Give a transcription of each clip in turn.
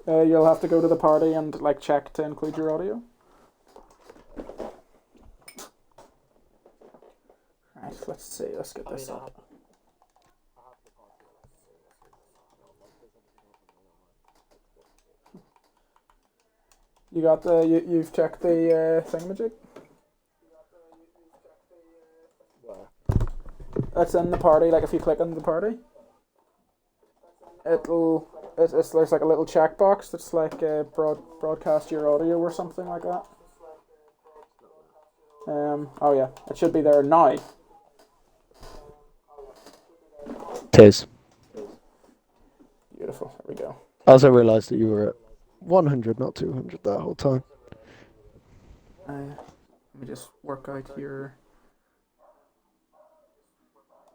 You'll have to go to the party and like check to include your audio. Right, let's see. Let's get this up. You got the you've checked the thingamajig? Where? That's in the party. Like if you click on the party, there's like a little checkbox that's like broadcast your audio or something like that. Oh yeah, it should be there now. Tis. Beautiful. There we go. I also realised that you were at 100, not 200 that whole time. Let me just work out your.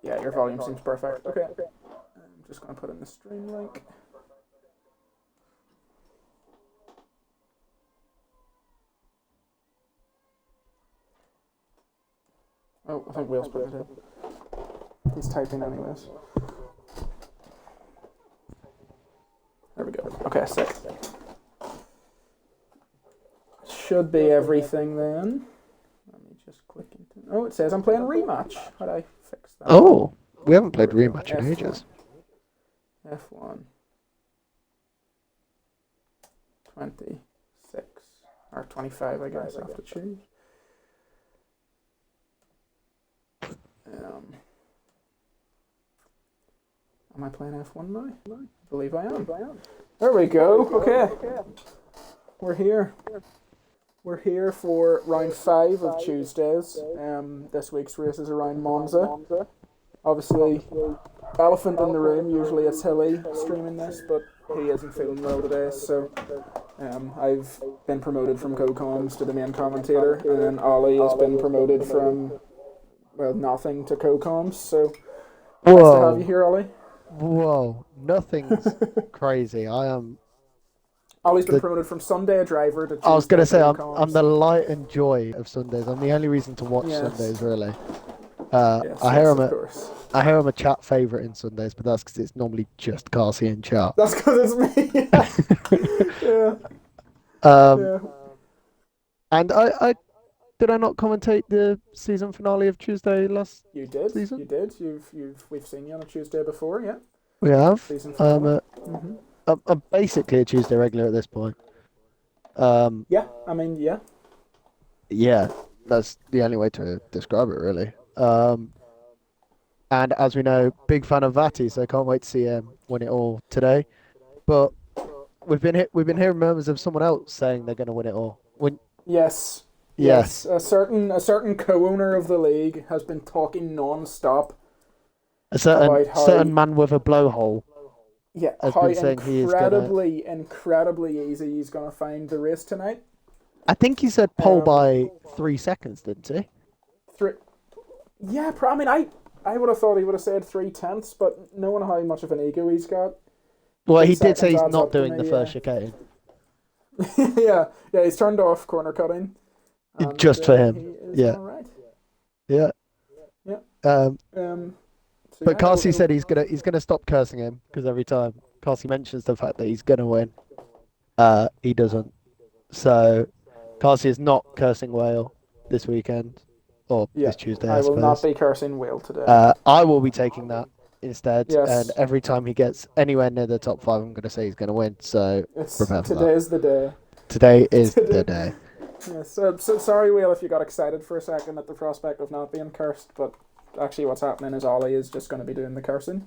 Yeah, your volume seems perfect. Okay. I'm just gonna put in the stream link. Oh, I think Will's put it in. He's typing anyways. There we go. Okay, sick. Should be everything then. Let me just click into. Oh, it says I'm playing rematch. How do I fix that? Oh, we haven't played rematch in ages. F1. 26 or 25, I guess I have to choose. Am I playing F1 now? I believe I am. There we go. Okay. We're here. We're here for round 5 of Tuesdays. This week's race is around Monza. Obviously, elephant in the room. Usually it's Hilly streaming this, but he isn't feeling well today, so I've been promoted from co-coms to the main commentator, and then Ollie has been promoted from, well, nothing to co-coms, so nice to have you here, Ollie. Whoa, nothing's crazy. Ollie's been promoted from Sunday driver to Tuesday. I was going to say, co-coms. I'm the light and joy of Sundays. I'm the only reason to watch Sundays, really. I hear I'm a chat favourite in Sundays, but that's because it's normally just Carsey in chat. That's because it's me. Yeah. And I did I not commentate the season finale of Tuesday last You did. season? You did. We've seen you on a Tuesday before, yeah. We have. Season finale. I'm basically a Tuesday regular at this point. Yeah, I mean, yeah. Yeah, that's the only way to describe it, really. And as we know, big fan of Vati, so I can't wait to see him win it all today. But we've been hearing murmurs of someone else saying they're going to win it all. Yes. A certain co-owner of the league has been talking non-stop. A certain man with a blowhole. Yeah, how incredibly easy he's going to find the race tonight. I think he said pole by 3 seconds, didn't he? Yeah, I mean, I would have thought he would have said 3/10, but knowing how much of an ego he's got. Well, he did say he's not doing the first chicane. yeah, he's turned off corner cutting. Just for him. Yeah. Right. Yeah. Yeah. But Carsey said he's gonna stop cursing him because every time Carsey mentions the fact that he's gonna win, he doesn't. So Carsey is not cursing Whale this weekend or this Tuesday. I will not be cursing Whale today. I will be taking that instead. Yes. And every time he gets anywhere near the top 5, I'm gonna say he's gonna win. So prepare for that. Today is the day. Today is the day. Yes. So sorry, Whale, if you got excited for a second at the prospect of not being cursed, but actually what's happening is Ollie is just going to be doing the cursing.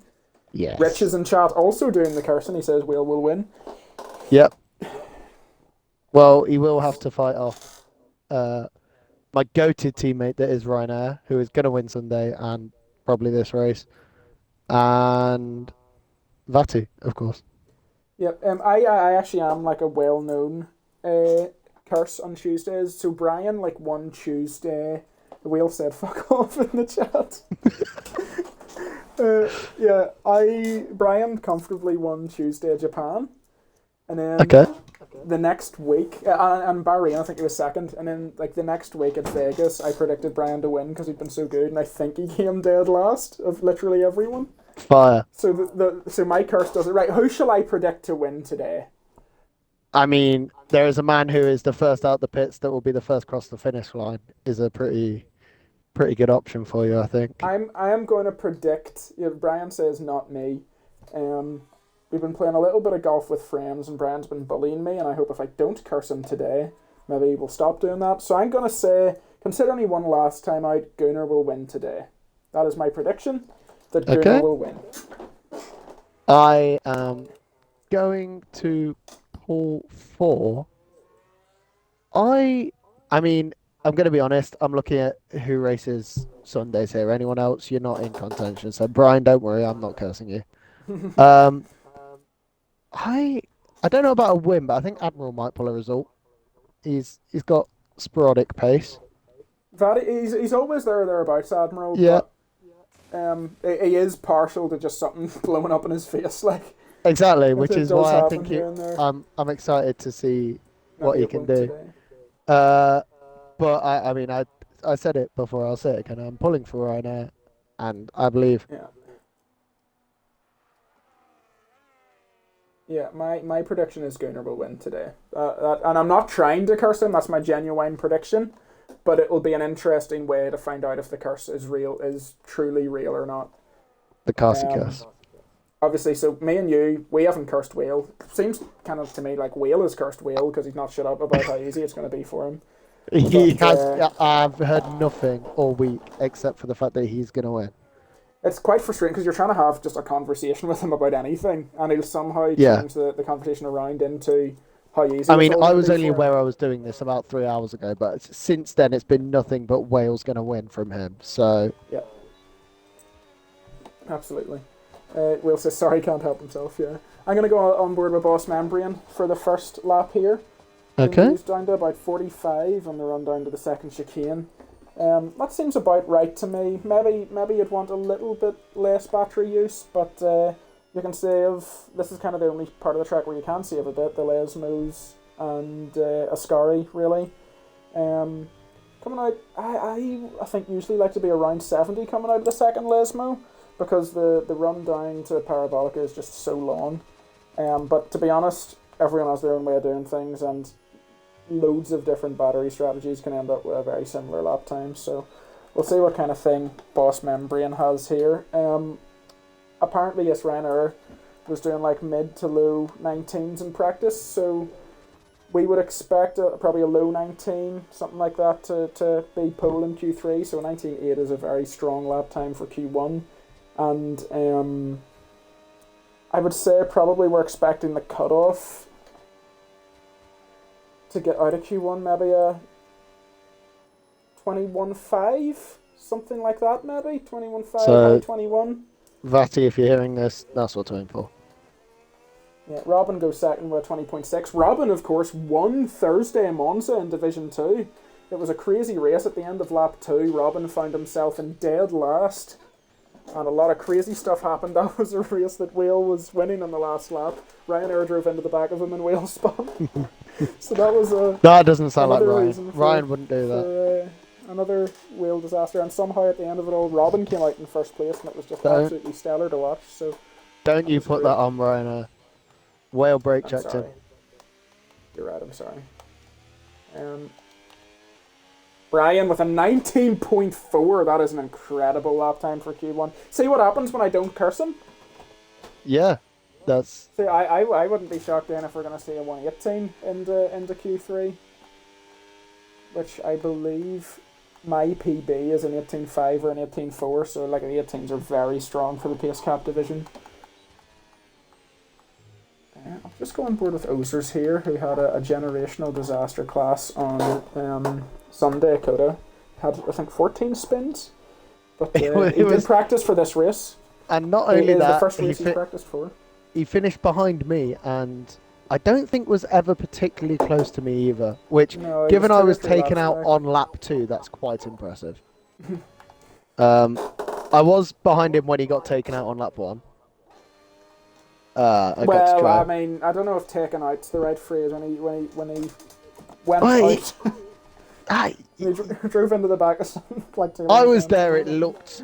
Yes. Rich is in chat also doing the cursing. He says Whale will win. Yep. Well, he will have to fight off my goated teammate that is Ryanair, who is going to win Sunday and probably this race, and Vati, of course. Yep. I actually am like a well-known curse on Tuesdays. So Brian, like one Tuesday, the Whale said fuck off in the chat. Brian comfortably won Tuesday Japan, and then the next week, and Bahrain, I think he was second, and then like the next week at Vegas, I predicted Brian to win because he'd been so good, and I think he came dead last of literally everyone. Fire. So so my curse does it right. Who shall I predict to win today? I mean, there is a man who is the first out the pits that will be the first across the finish line. Is a pretty good option for you, I think. I am going to predict. Brian says not me. Um, we've been playing a little bit of golf with friends, and Brian's been bullying me. And I hope if I don't curse him today, maybe we'll stop doing that. So I'm going to say, considering he won last time out, Gunnar will win today. That is my prediction. That Gunnar will win. I am going to pull for. I mean, I'm going to be honest. I'm looking at who races Sundays here. Anyone else? You're not in contention. So Brian, don't worry. I'm not cursing you. Um, I I don't know about a win, but I think Admiral might pull a result. He's got sporadic pace. That he's always there or thereabouts, Admiral. Yeah, But he is partial to just something blowing up in his face, like. exactly. Which It is does why I happen think here and there. I'm excited to see what Maybe he it can won't do. today. But I mean I said it before. I'll say it again. I'm pulling for Ryanair, and I believe. Yeah. Yeah, my prediction is Gunnar will win today. And I'm not trying to curse him, that's my genuine prediction. But it will be an interesting way to find out if the curse is truly real or not. The Carsey Um, curse. Obviously, so me and you, we haven't cursed Whale. Seems kind of to me like Whale has cursed Whale because he's not shut up about how easy it's going to be for him. He but, has. I've heard nothing all week except for the fact that he's going to win. It's quite frustrating because you're trying to have just a conversation with him about anything, and he'll somehow Yeah. change the conversation around into how easy. I mean, it's all I gonna was be only for him. aware I was doing this about 3 hours ago, but since then it's been nothing but Wales going to win from him. So Yeah, absolutely. Will says sorry, can't help himself. Yeah, I'm gonna go on board with Boss Membrian for the first lap here. okay, He's down to about 45 on the run down to the second chicane. That seems about right to me. Maybe you'd want a little bit less battery use, but you can save. This is kind of the only part of the track where you can save a bit. The Lesmos and Ascari really. Coming out, I think usually like to be around 70 coming out of the second Lesmo because the run down to Parabolica is just so long. But to be honest, everyone has their own way of doing things, and loads of different battery strategies can end up with a very similar lap time. So we'll see what kind of thing Boss Membrane has here. Apparently, yes, Ryanair was doing like mid to low 19s in practice, so we would expect probably a low 19, something like that, to be pole in Q3. So 19.8 is a very strong lap time for Q1. And I would say probably we're expecting the cutoff to get out of Q1, maybe a 21.5, something like that, maybe 21.5, So- maybe 21. Vatty, if you're hearing this, that's what to aim for. Yeah, Robin goes second with a 20.6. Robin, of course, won Thursday in Monza in Division 2. It was a crazy race at the end of lap 2. Robin found himself in dead last, and a lot of crazy stuff happened. That was a race that Whale was winning on the last lap. Ryanair drove into the back of him in Whale spun. So that was a... That doesn't sound like Another Ryan. reason for- Ryan wouldn't do that. for another Whale disaster, and somehow at the end of it all, Robin came out in first place, and it was just Don't- absolutely stellar to watch. So Don't you was put great. that on, Ryan. Whale brake I'm checked him. sorry. You're right. I'm sorry. Brian with a 19.4. That is an incredible lap time for Q1. See what happens when I don't curse him. Yeah, that's See, I wouldn't be shocked then if we're going to see a 118 into Q3, which I believe my PB is an 18.5 or an 18.4. So like the 18s are very strong for the pace cap division. I'll just go on board with Ozers here, who had a generational disaster class on Sunday. Coda had, I think, 14 spins, but he did practice for this race. and not It only is the that, first race he practiced for. he finished behind me, and I don't think was ever particularly close to me either. Which, No, he given I two or was three taken laps out back. on lap 2, that's quite impressive. I was behind him when he got taken out on lap 1. I got to Well, drive. I mean, I don't know if "taken out's" the right phrase when he went Wait. out. He drove into the back of something like. I was there. It looked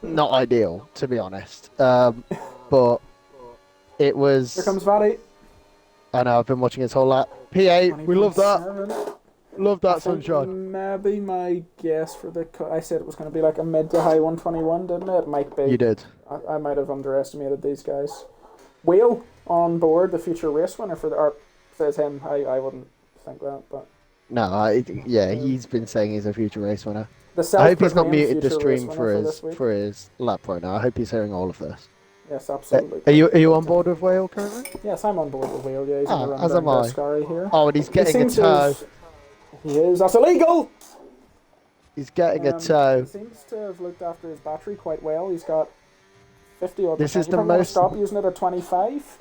not ideal, to be honest. But it was. Here comes Vatty. I know, I've been watching his whole lap. P8, we love that. 20.7. Love I that think sunshine. maybe my guess for I said it was going to be like a mid to high 121, didn't it? It might be. You did. I might have underestimated these guys. Wheel on board, the future race winner for the ARP, says him. I wouldn't think that, but No, he's been saying he's a future race winner. the I hope he's not self-proclaimed muted the future race stream winner this week. for his lap right now. I hope he's hearing all of this. Yes, absolutely. Are you on board with Whale currently? Yes, I'm on board with Wheel. Yeah, he's going to run as down am I. Scary here. Oh, and he's getting a toe. He is. That's illegal. He's getting a toe. He seems to have looked after his battery quite well. He's got 50 odd. This is the most. Stop using it at 25.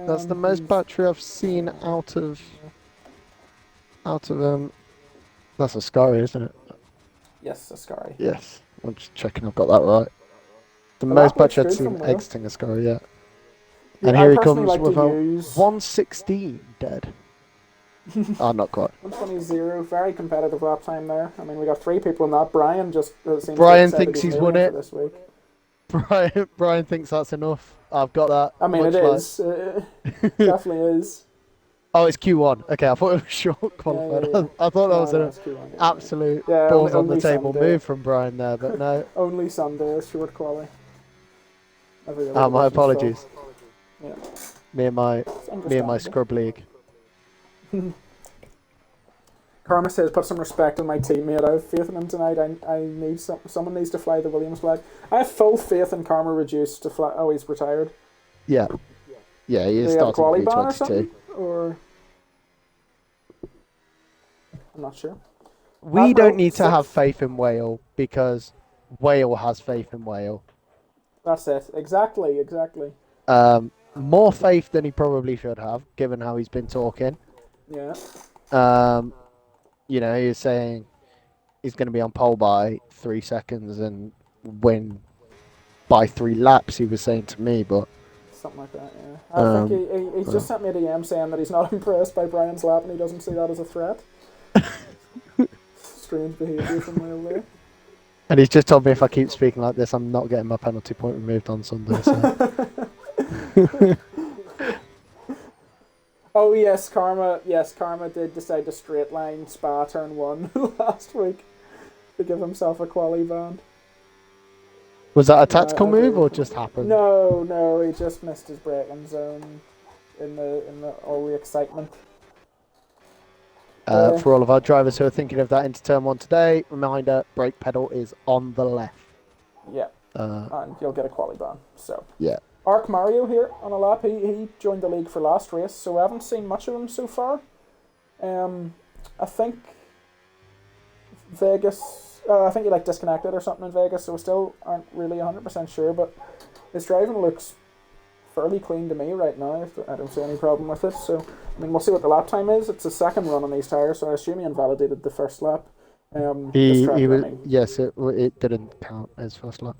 That's the most battery I've seen out of That's a Scary, isn't it? Yes, a Scary. Yes, I'm just checking I've got that right. The Well, most that looks battery I've good seen from Will. exiting a Scary, yeah. I And here he personally comes like with to a use 116 dead. Oh, not quite. 120.0, very competitive lap time there. I mean, we got 3 people in that. Brian just seems Brian to thinks he's won it this week. Brian thinks that's enough. I've got that. I mean, it is. It definitely is. Oh, it's Q1. Okay, I thought it was short qualified. Yeah. I thought that was an Q1, absolute Yeah, balls on only the table Sunday. move from Brian there, but no. Only Sunday is short quali. My apologies. Yeah. Me and my scrub league. Karma says, put some respect on my teammate. I have faith in him tonight. I need someone needs to fly the Williams flag. I have full faith in Karma reduced to fly. Oh, he's retired. Yeah. Yeah, he is starting quali ban or P22. something? Or I'm not sure. We don't need to have faith in Whale because Whale has faith in Whale. That's it. Exactly. More faith than he probably should have, given how he's been talking. Yeah. He was saying he's going to be on pole by 3 seconds and win by 3 laps, he was saying to me, but... Something like that, yeah. I think he just sent me a DM saying that he's not impressed by Brian's lap and he doesn't see that as a threat. Strange behaviour from Will there. And he's just told me if I keep speaking like this, I'm not getting my penalty point removed on Sunday, so... Oh yes, Karma did decide to straight line Spa turn 1 last week to give himself a quali ban. Was that a tactical move or just happened? No, he just missed his braking zone in all the excitement. For all of our drivers who are thinking of that into turn 1 today, reminder, brake pedal is on the left. Yeah, and you'll get a quali ban. So yeah. Arc Mario here on a lap. He joined the league for last race, so I haven't seen much of him so far. I think Vegas. I think he disconnected or something in Vegas, so we still aren't really 100% sure. But his driving looks fairly clean to me right now. I don't see any problem with it. So I mean, we'll see what the lap time is. It's the second run on these tires, so I assume he invalidated the first lap. He was yes. It didn't count as first lap.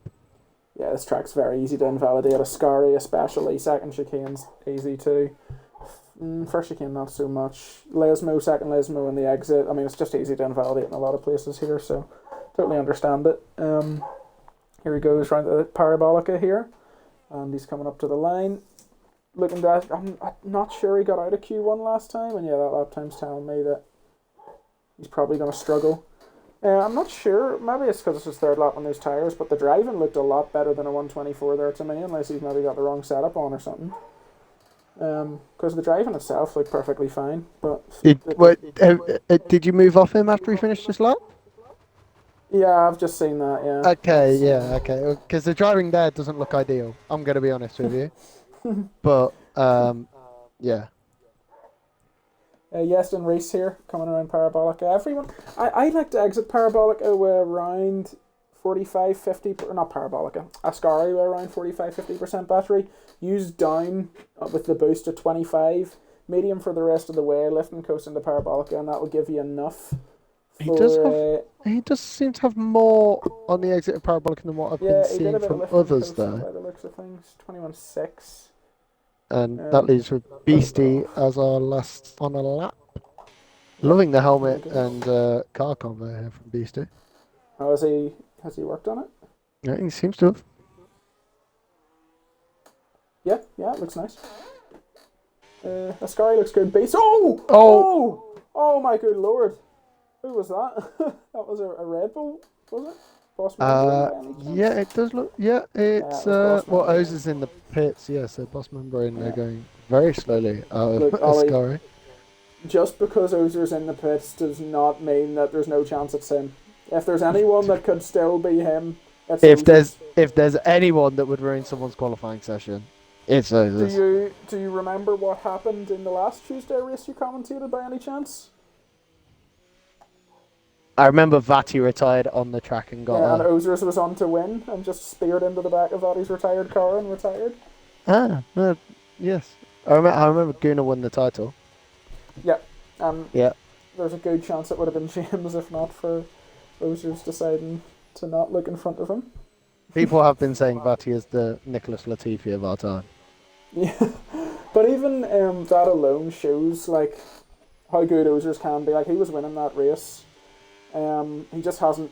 Yeah, this track's very easy to invalidate. Ascari especially. Second chicane's easy too. First chicane not so much. Lesmo, second Lesmo in the exit. I mean, it's just easy to invalidate in a lot of places here, so totally understand it. Here he goes round the Parabolica here. And he's coming up to the line. Looking at, I'm not sure he got out of Q1 last time, and yeah, that lap time's telling me that he's probably going to struggle. I'm not sure. Maybe it's because it's his third lap on those tyres, but the driving looked a lot better than a 124 there to me, unless he's maybe got the wrong setup on or something. Because the driving itself looked perfectly fine. But did you move off him after he finished his lap? Yeah, I've just seen that. Yeah. Okay. Because the driving there doesn't look ideal. I'm going to be honest with you. But yeah. Yeston Reese here, coming around Parabolica. Everyone, I like to exit Parabolica around 45-50, or not Parabolica, Ascari around 45-50% battery. Use down with the boost to 25, medium for the rest of the way, lift and coast into Parabolica, and that will give you enough. He does seem to have more on the exit of Parabolica than what I've been seeing from others though. By the looks of things, 21.6. And that leaves with Beastie as our last on a lap. Loving the helmet and car combo here from Beastie. Oh, has he worked on it? Yeah, he seems to have. Yeah, it looks nice. Ascari looks good. Base. Oh! Oh! Oh! Oh my good lord. Who was that? That was a Red Bull, was it? Boss member? Yeah, it does look. Yeah, it's Boss well, member. Oz is in the pits. Yeah, so boss member in there going very slowly out of Look, Ollie, Ascari. just because Ozer's in the pits does not mean that there's no chance it's him. If there's anyone that could still be him, it's Ozer's. If there's anyone that would ruin someone's qualifying session, it's Oz's. Do you remember what happened in the last Tuesday race you commentated by any chance? I remember Vati retired on the track and got. Yeah, and Ozers was on to win and just speared into the back of Vati's retired car and retired. Yes. I remember Guna won the title. Yeah. Yeah. There's a good chance it would have been James if not for Ozers deciding to not look in front of him. People have been saying Vati is the Nicholas Latifi of our time. Yeah, but even that alone shows like how good Ozers can be. Like he was winning that race. He just hasn't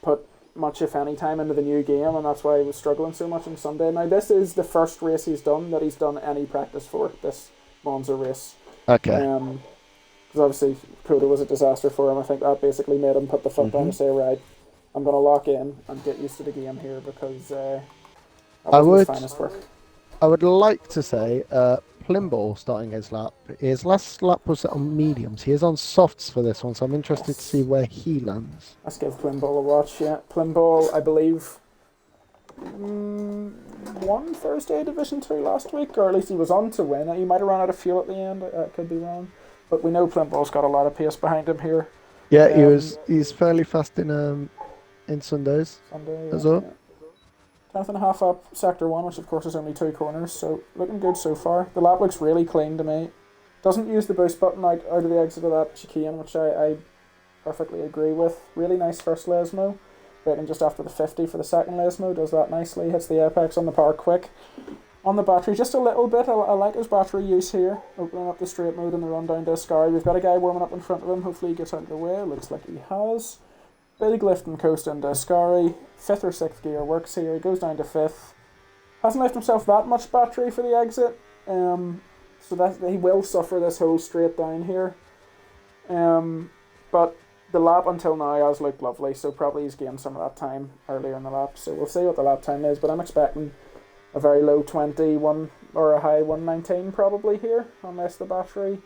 put much, if any, time into the new game, and that's why he was struggling so much on Sunday. Now, this is the first race he's done any practice for, this Monza race. Okay. Because obviously, Coda was a disaster for him. I think that basically made him put the foot down and say, right, I'm going to lock in and get used to the game here because that was his finest work. I would like to say Plimball starting his lap. His last lap was on mediums. He is on softs for this one, so I'm interested to see where he lands. Let's give Plimball a watch, yeah. Plimball, I believe, won Thursday Division 2 last week, or at least he was on to win. He might have run out of fuel at the end, I could be wrong. But we know Plimball's got a lot of pace behind him here. Yeah, he's fairly fast in Sundays as well. Yeah. 10th and a half up Sector 1, which of course is only 2 corners, so looking good so far. The lap looks really clean to me. Doesn't use the boost button out of the exit of that chicane, which I perfectly agree with. Really nice first Lesmo. Waiting just after the 50 for the second Lesmo, does that nicely. Hits the apex on the power quick. On the battery, just a little bit. I like his battery use here. Opening up the straight mode and the run down to Ascari. We've got a guy warming up in front of him. Hopefully he gets out of the way. Looks like he has. Big lift and coast into Ascari. 5th or 6th gear works here. He goes down to 5th. Hasn't left himself that much battery for the exit. So that he will suffer this whole straight down here. But the lap until now has looked lovely, so probably he's gained some of that time earlier in the lap. So we'll see what the lap time is, but I'm expecting a very low 21 or a high 119 probably here, unless the battery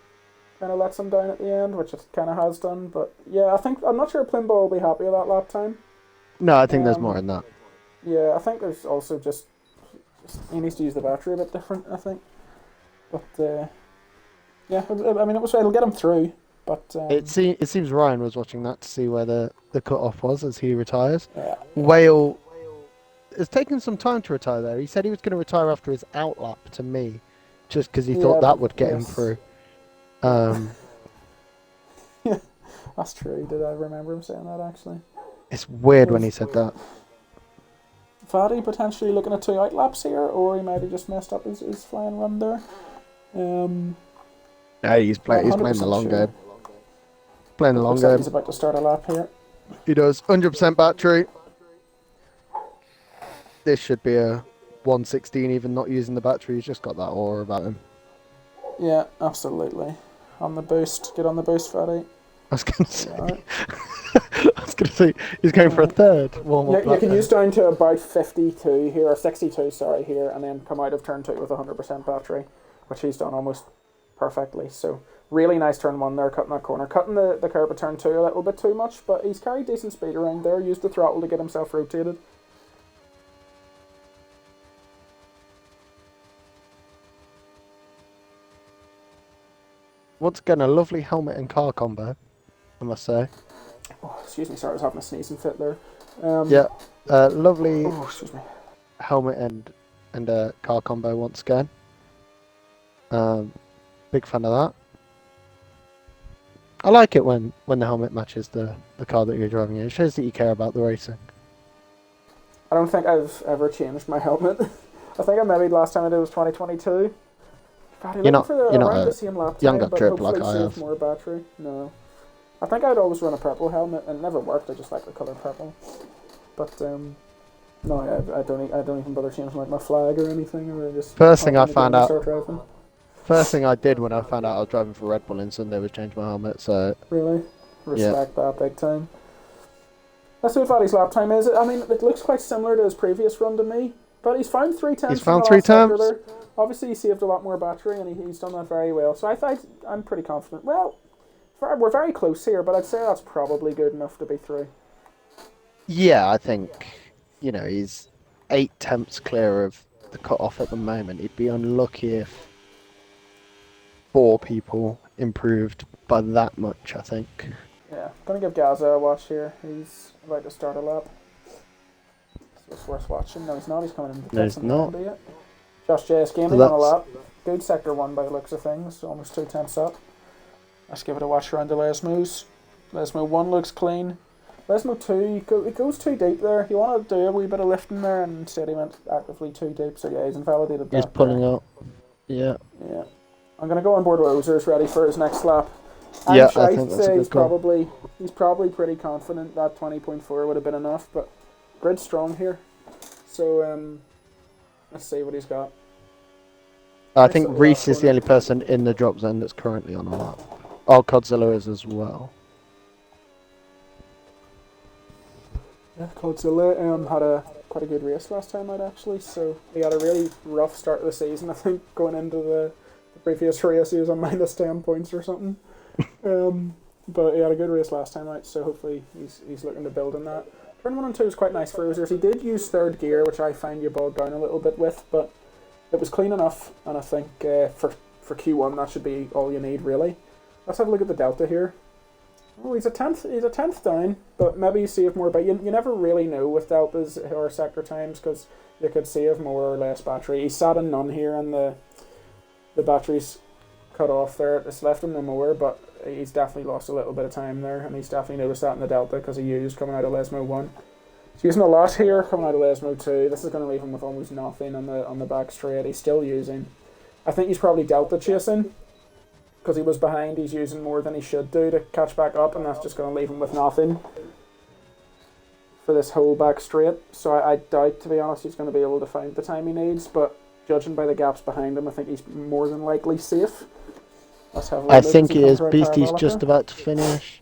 kind of lets him down at the end, which it kind of has done. But yeah, I'm not sure Plimball will be happy with that lap time. No, I think there's more in that. Yeah, I think there's also just he needs to use the battery a bit different, I think. But yeah, I mean, it'll get him through. But it seems Ryan was watching that to see where the cut-off was as he retires. Yeah. Whale has taken some time to retire there. He said he was going to retire after his outlap to me, just because he thought that would get him through. Yeah, that's true. Did I remember him saying that actually? It's weird when he said that. Vati potentially looking at 2 outlaps here, or he might have just messed up his flying run there. No, he's playing the long game. Playing the long game. game. He's about to start a lap here. He does. 100% battery. This should be a 116, even not using the battery. He's just got that aura about him. Yeah, absolutely. On the boost. Get on the boost, Vati. I was going to say. Right. I was going to say he's going for a third warm-up. You can use down to about 52 here, or 62, sorry, here, and then come out of turn 2 with 100% battery, which he's done almost perfectly. So really nice turn 1 there, cutting that corner. Cutting the curb at turn 2 a little bit too much, but he's carried decent speed around there. Used the throttle to get himself rotated. Once again, a lovely helmet and car combo, I must say. Oh, excuse me, sorry, I was having a sneezing fit there. Lovely excuse me. Helmet and car combo once again. Big fan of that. I like it when the helmet matches the car that you're driving in. It shows that you care about the racing. I don't think I've ever changed my helmet. I think maybe last time I did was 2022. God, you're not around the same lap time, younger but trip like I have. More battery. No, I think I'd always run a purple helmet, and it never worked. I just like the color purple. But no, I don't even bother changing like my flag or anything, or just. First thing I found out. First thing I did when I found out I was driving for Red Bull in Sunday was change my helmet. So Really? Respect that big time. Let's see what Fatty's lap time is. I mean, it looks quite similar to his previous run to me. But he's found 3 tenths. he's found in the 3 last sector times. there. Obviously, he saved a lot more battery, and he's done that very well. So I'm pretty confident. Well, we're very close here, but I'd say that's probably good enough to be through. Yeah, I think he's 8 tenths clear of the cut off at the moment. He'd be unlucky if 4 people improved by that much, I think. Yeah, gonna give Gaza a watch here. He's about to start a lap. So it's worth watching. No, he's not. He's coming into the No, he's not. Josh J.S. Gaming on a lap. Good sector 1 by the looks of things. Almost 2 tenths up. Let's give it a watch around the Lesmos. Lesmo 1 looks clean. Lesmo 2, it goes too deep there. You want to do a wee bit of lifting there, and instead he went actively too deep. So yeah, he's invalidated that. He's pulling up. Yeah. Yeah. I'm going to go on board with Ozers ready for his next lap. Yeah, I think that's a good call. He's probably pretty confident that 20.4 would have been enough, but grid strong here. So let's see what he's got. I think Reese is the only person in the drop zone that's currently on a lap. Oh, Godzilla is as well. Yeah, Godzilla had quite a good race last time out actually, so he had a really rough start of the season. I think going into the previous race he was on minus 10 points or something. But he had a good race last time out, so hopefully he's looking to build on that. Turn 1 and 2 was quite nice for Ozers. He did use 3rd gear, which I find you bogged down a little bit with, but it was clean enough, and I think for Q1 that should be all you need really. Let's have a look at the delta here. Oh, he's a tenth down, but maybe you save more. But you never really know with deltas or sector times because you could save more or less battery. He's sat in none here, and the battery's cut off there. It's left him no more, but he's definitely lost a little bit of time there, and he's definitely noticed that in the delta because he used coming out of Lesmo 1. He's using a lot here coming out of Lesmo 2. This is going to leave him with almost nothing on the back straight. He's still using. I think he's probably delta chasing. Because he was behind, he's using more than he should do to catch back up, and that's just going to leave him with nothing for this whole back straight. So I doubt, to be honest, he's going to be able to find the time he needs, but judging by the gaps behind him, I think he's more than likely safe. Let's have a look. I think he is. Beastie's just about to finish.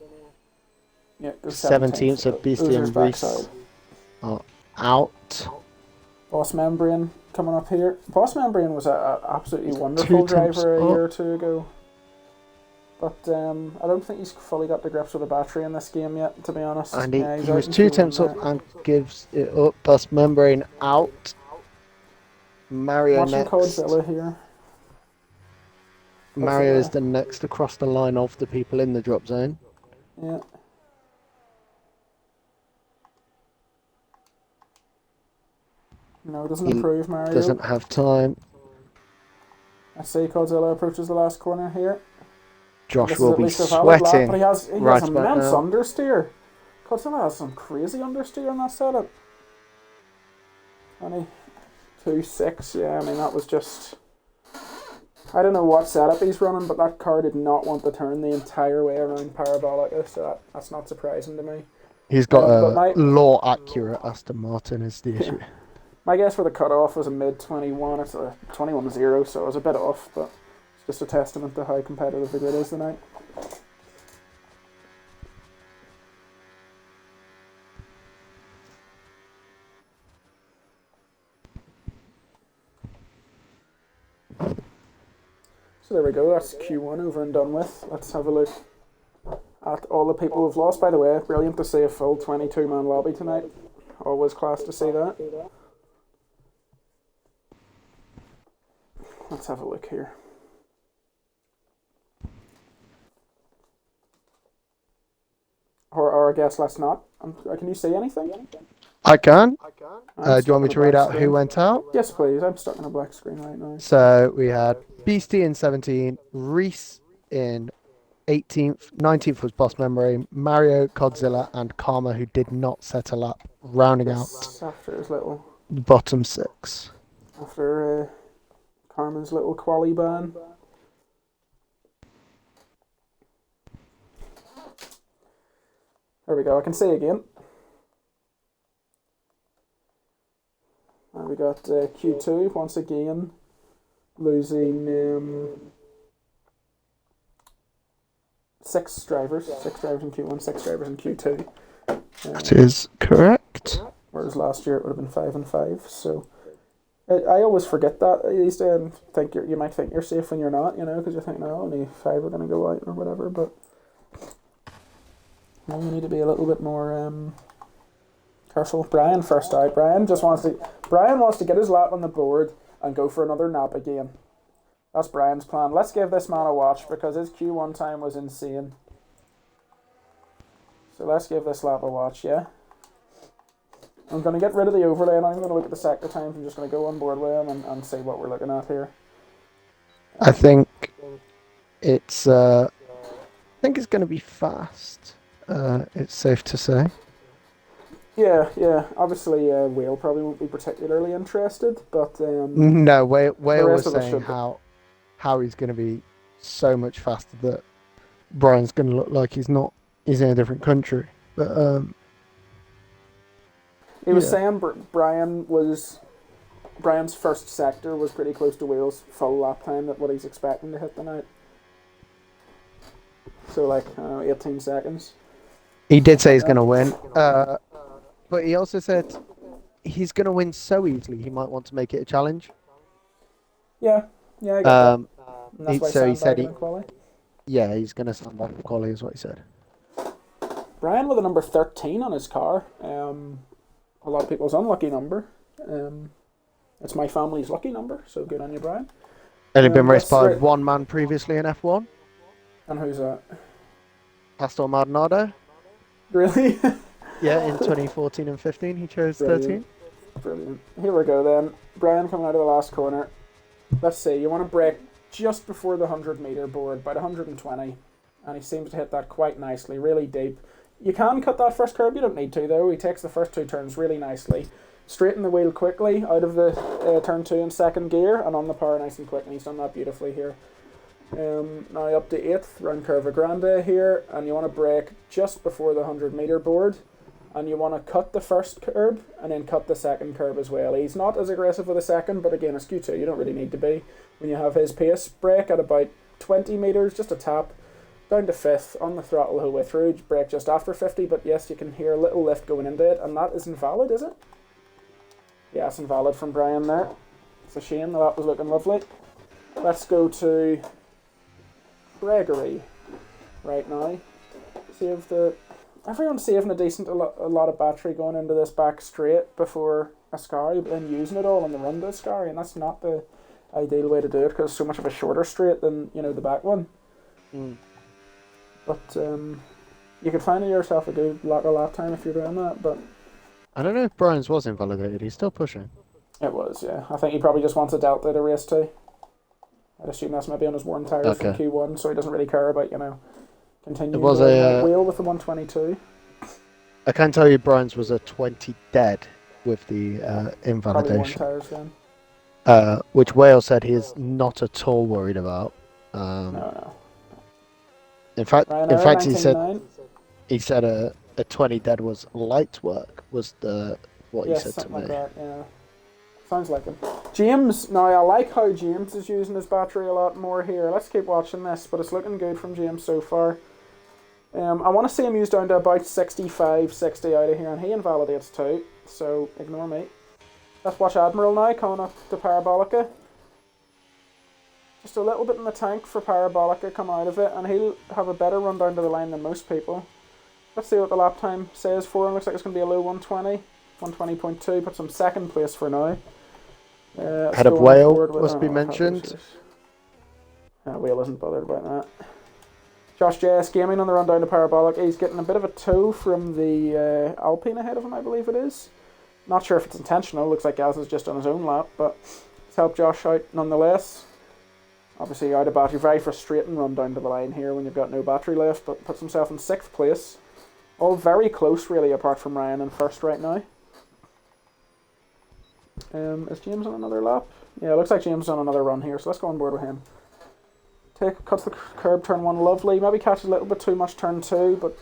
Yeah, 17th, so Beastie and Reese are out. Boss Membrane coming up here. Boss Membrane was a absolutely wonderful driver a year or two ago. But I don't think he's fully got the grips with the battery in this game yet, to be honest. And he was 2 tenths up and gives it up. Bus Membrane out. Mario next. Godzilla here. Mario is the next across the line of the people in the drop zone. Yeah. No, doesn't improve, Mario. Doesn't have time. I see Godzilla approaches the last corner here. Josh will be sweating. But he has right immense understeer. Godzilla has some crazy understeer in that setup. 22.6, yeah, I mean that was just... I don't know what setup he's running, but that car did not want to turn the entire way around Parabolica, so that's not surprising to me. He's got a law accurate Aston Martin is the issue. My guess for the cutoff was a mid-21, it's a 21.0, so it was a bit off, but it's just a testament to how competitive the grid is tonight. So there we go, that's Q1 over and done with. Let's have a look at all the people who've lost. By the way, brilliant to see a full 22-man lobby tonight. Always class to see that. Let's have a look here. Or I guess let's not. Can you see anything? I can. Do you want me to read out who went out? Yes, please. I'm stuck on a black screen right now. So we had Beastie in 17, Reese in 18th, 19th was Boss Memory, Mario, Godzilla, and Karma, who did not settle up, rounding out after his little the bottom 6. After Karma's little quali ban. There we go, I can see again. And we got Q2 once again. losing 6 drivers in Q1, 6 drivers in Q2. That is correct. Whereas last year it would have been 5 and 5. So I always forget that these days and think you might think you're safe when you're not, because you think, no, only 5 are going to go out or whatever. But you need to be a little bit more careful. Brian first out. Brian wants to get his lap on the board and go for another nap again. That's Brian's plan. Let's give this man a watch because his Q1 time was insane. So let's give this lap a watch, yeah? I'm going to get rid of the overlay and I'm going to look at the sector times. I'm just going to go on board with him and see what we're looking at here. I think it's going to be fast. It's safe to say. Yeah. Obviously, Whale probably won't be particularly interested, but no, Whale was saying how he's going to be so much faster that Brian's going to look like he's in a different country. But he was saying Brian's first sector was pretty close to Whale's full lap time at what he's expecting to hit tonight. So 18 seconds. He did say he's going to win, but he also said he's going to win so easily he might want to make it a challenge. Yeah, I get that. And that's why he said he's going to stand back in quali is what he said. Brian with a number 13 on his car. A lot of people's unlucky number. It's my family's lucky number, so good on you, Brian. Only been raced by one man previously in F1. And who's that? Pastor Maldonado. Really? Yeah, in 2014 and 15 he chose 13. Brilliant. Here we go then. Brian coming out of the last corner. Let's see, you want to brake just before the 100 metre board, about 120. And he seems to hit that quite nicely, really deep. You can cut that first curb, you don't need to though. He takes the first 2 turns really nicely. Straighten the wheel quickly out of the turn 2 in second gear and on the power nice and quick, and he's done that beautifully here. Now up to 8th, round Curva Grande here, and you want to brake just before the 100 metre board, and you want to cut the first curb and then cut the second curb as well. He's not as aggressive with the second, but again, it's Q2, you don't really need to be. When you have his pace, brake at about 20 metres, just a tap, down to 5th, on the throttle the whole way through, brake just after 50, but yes, you can hear a little lift going into it, and that isn't valid, is it? Yeah, it's invalid from Brian there. It's a shame, that was looking lovely. Let's go to Gregory right now. Everyone's saving a lot of battery going into this back straight before Ascari, but then using it all on the run to Ascari, and that's not the ideal way to do it because it's so much of a shorter straight than the back one. But you could find yourself a good lap time if you're doing that. But I don't know if Brian's was invalidated. He's still pushing. It was, yeah. I think he probably just wants a delta to race to. I'd assume that's maybe on his worn tyres from Q1, so he doesn't really care about continuing. It was a wheel with the 122. I can tell you, Brian's was a 20 dead with the invalidation. Probably worn tires then. Which Whale said he is not at all worried about. No. In fact, he said a 20 dead was light work. Was what he said to me. Like that, yeah. Sounds like him. James, now I like how James is using his battery a lot more here. Let's keep watching this, but it's looking good from James so far. I want to see him use down to about 65, 60 out of here, and he invalidates too, so ignore me. Let's watch Admiral now, coming up to Parabolica. Just a little bit in the tank for Parabolica coming out of it, and he'll have a better run down to the line than most people. Let's see what the lap time says for him. Looks like it's going to be a low 120, 120.2, puts him second place for now. Head of Whale must be mentioned. Whale isn't bothered about that. Josh JS Gaming on the run down to Parabolic. He's getting a bit of a tow from the Alpine ahead of him, I believe it is. Not sure if it's intentional. Looks like Gaz is just on his own lap, but it's helped Josh out nonetheless. Obviously out of battery, very frustrating run down to the line here when you've got no battery left, but puts himself in 6th place. All very close really, apart from Ryan in 1st right now. Is James on another lap? Yeah, it looks like James is on another run here, so let's go on board with him. Cuts the curb, turn 1, lovely. Maybe catches a little bit too much turn 2, but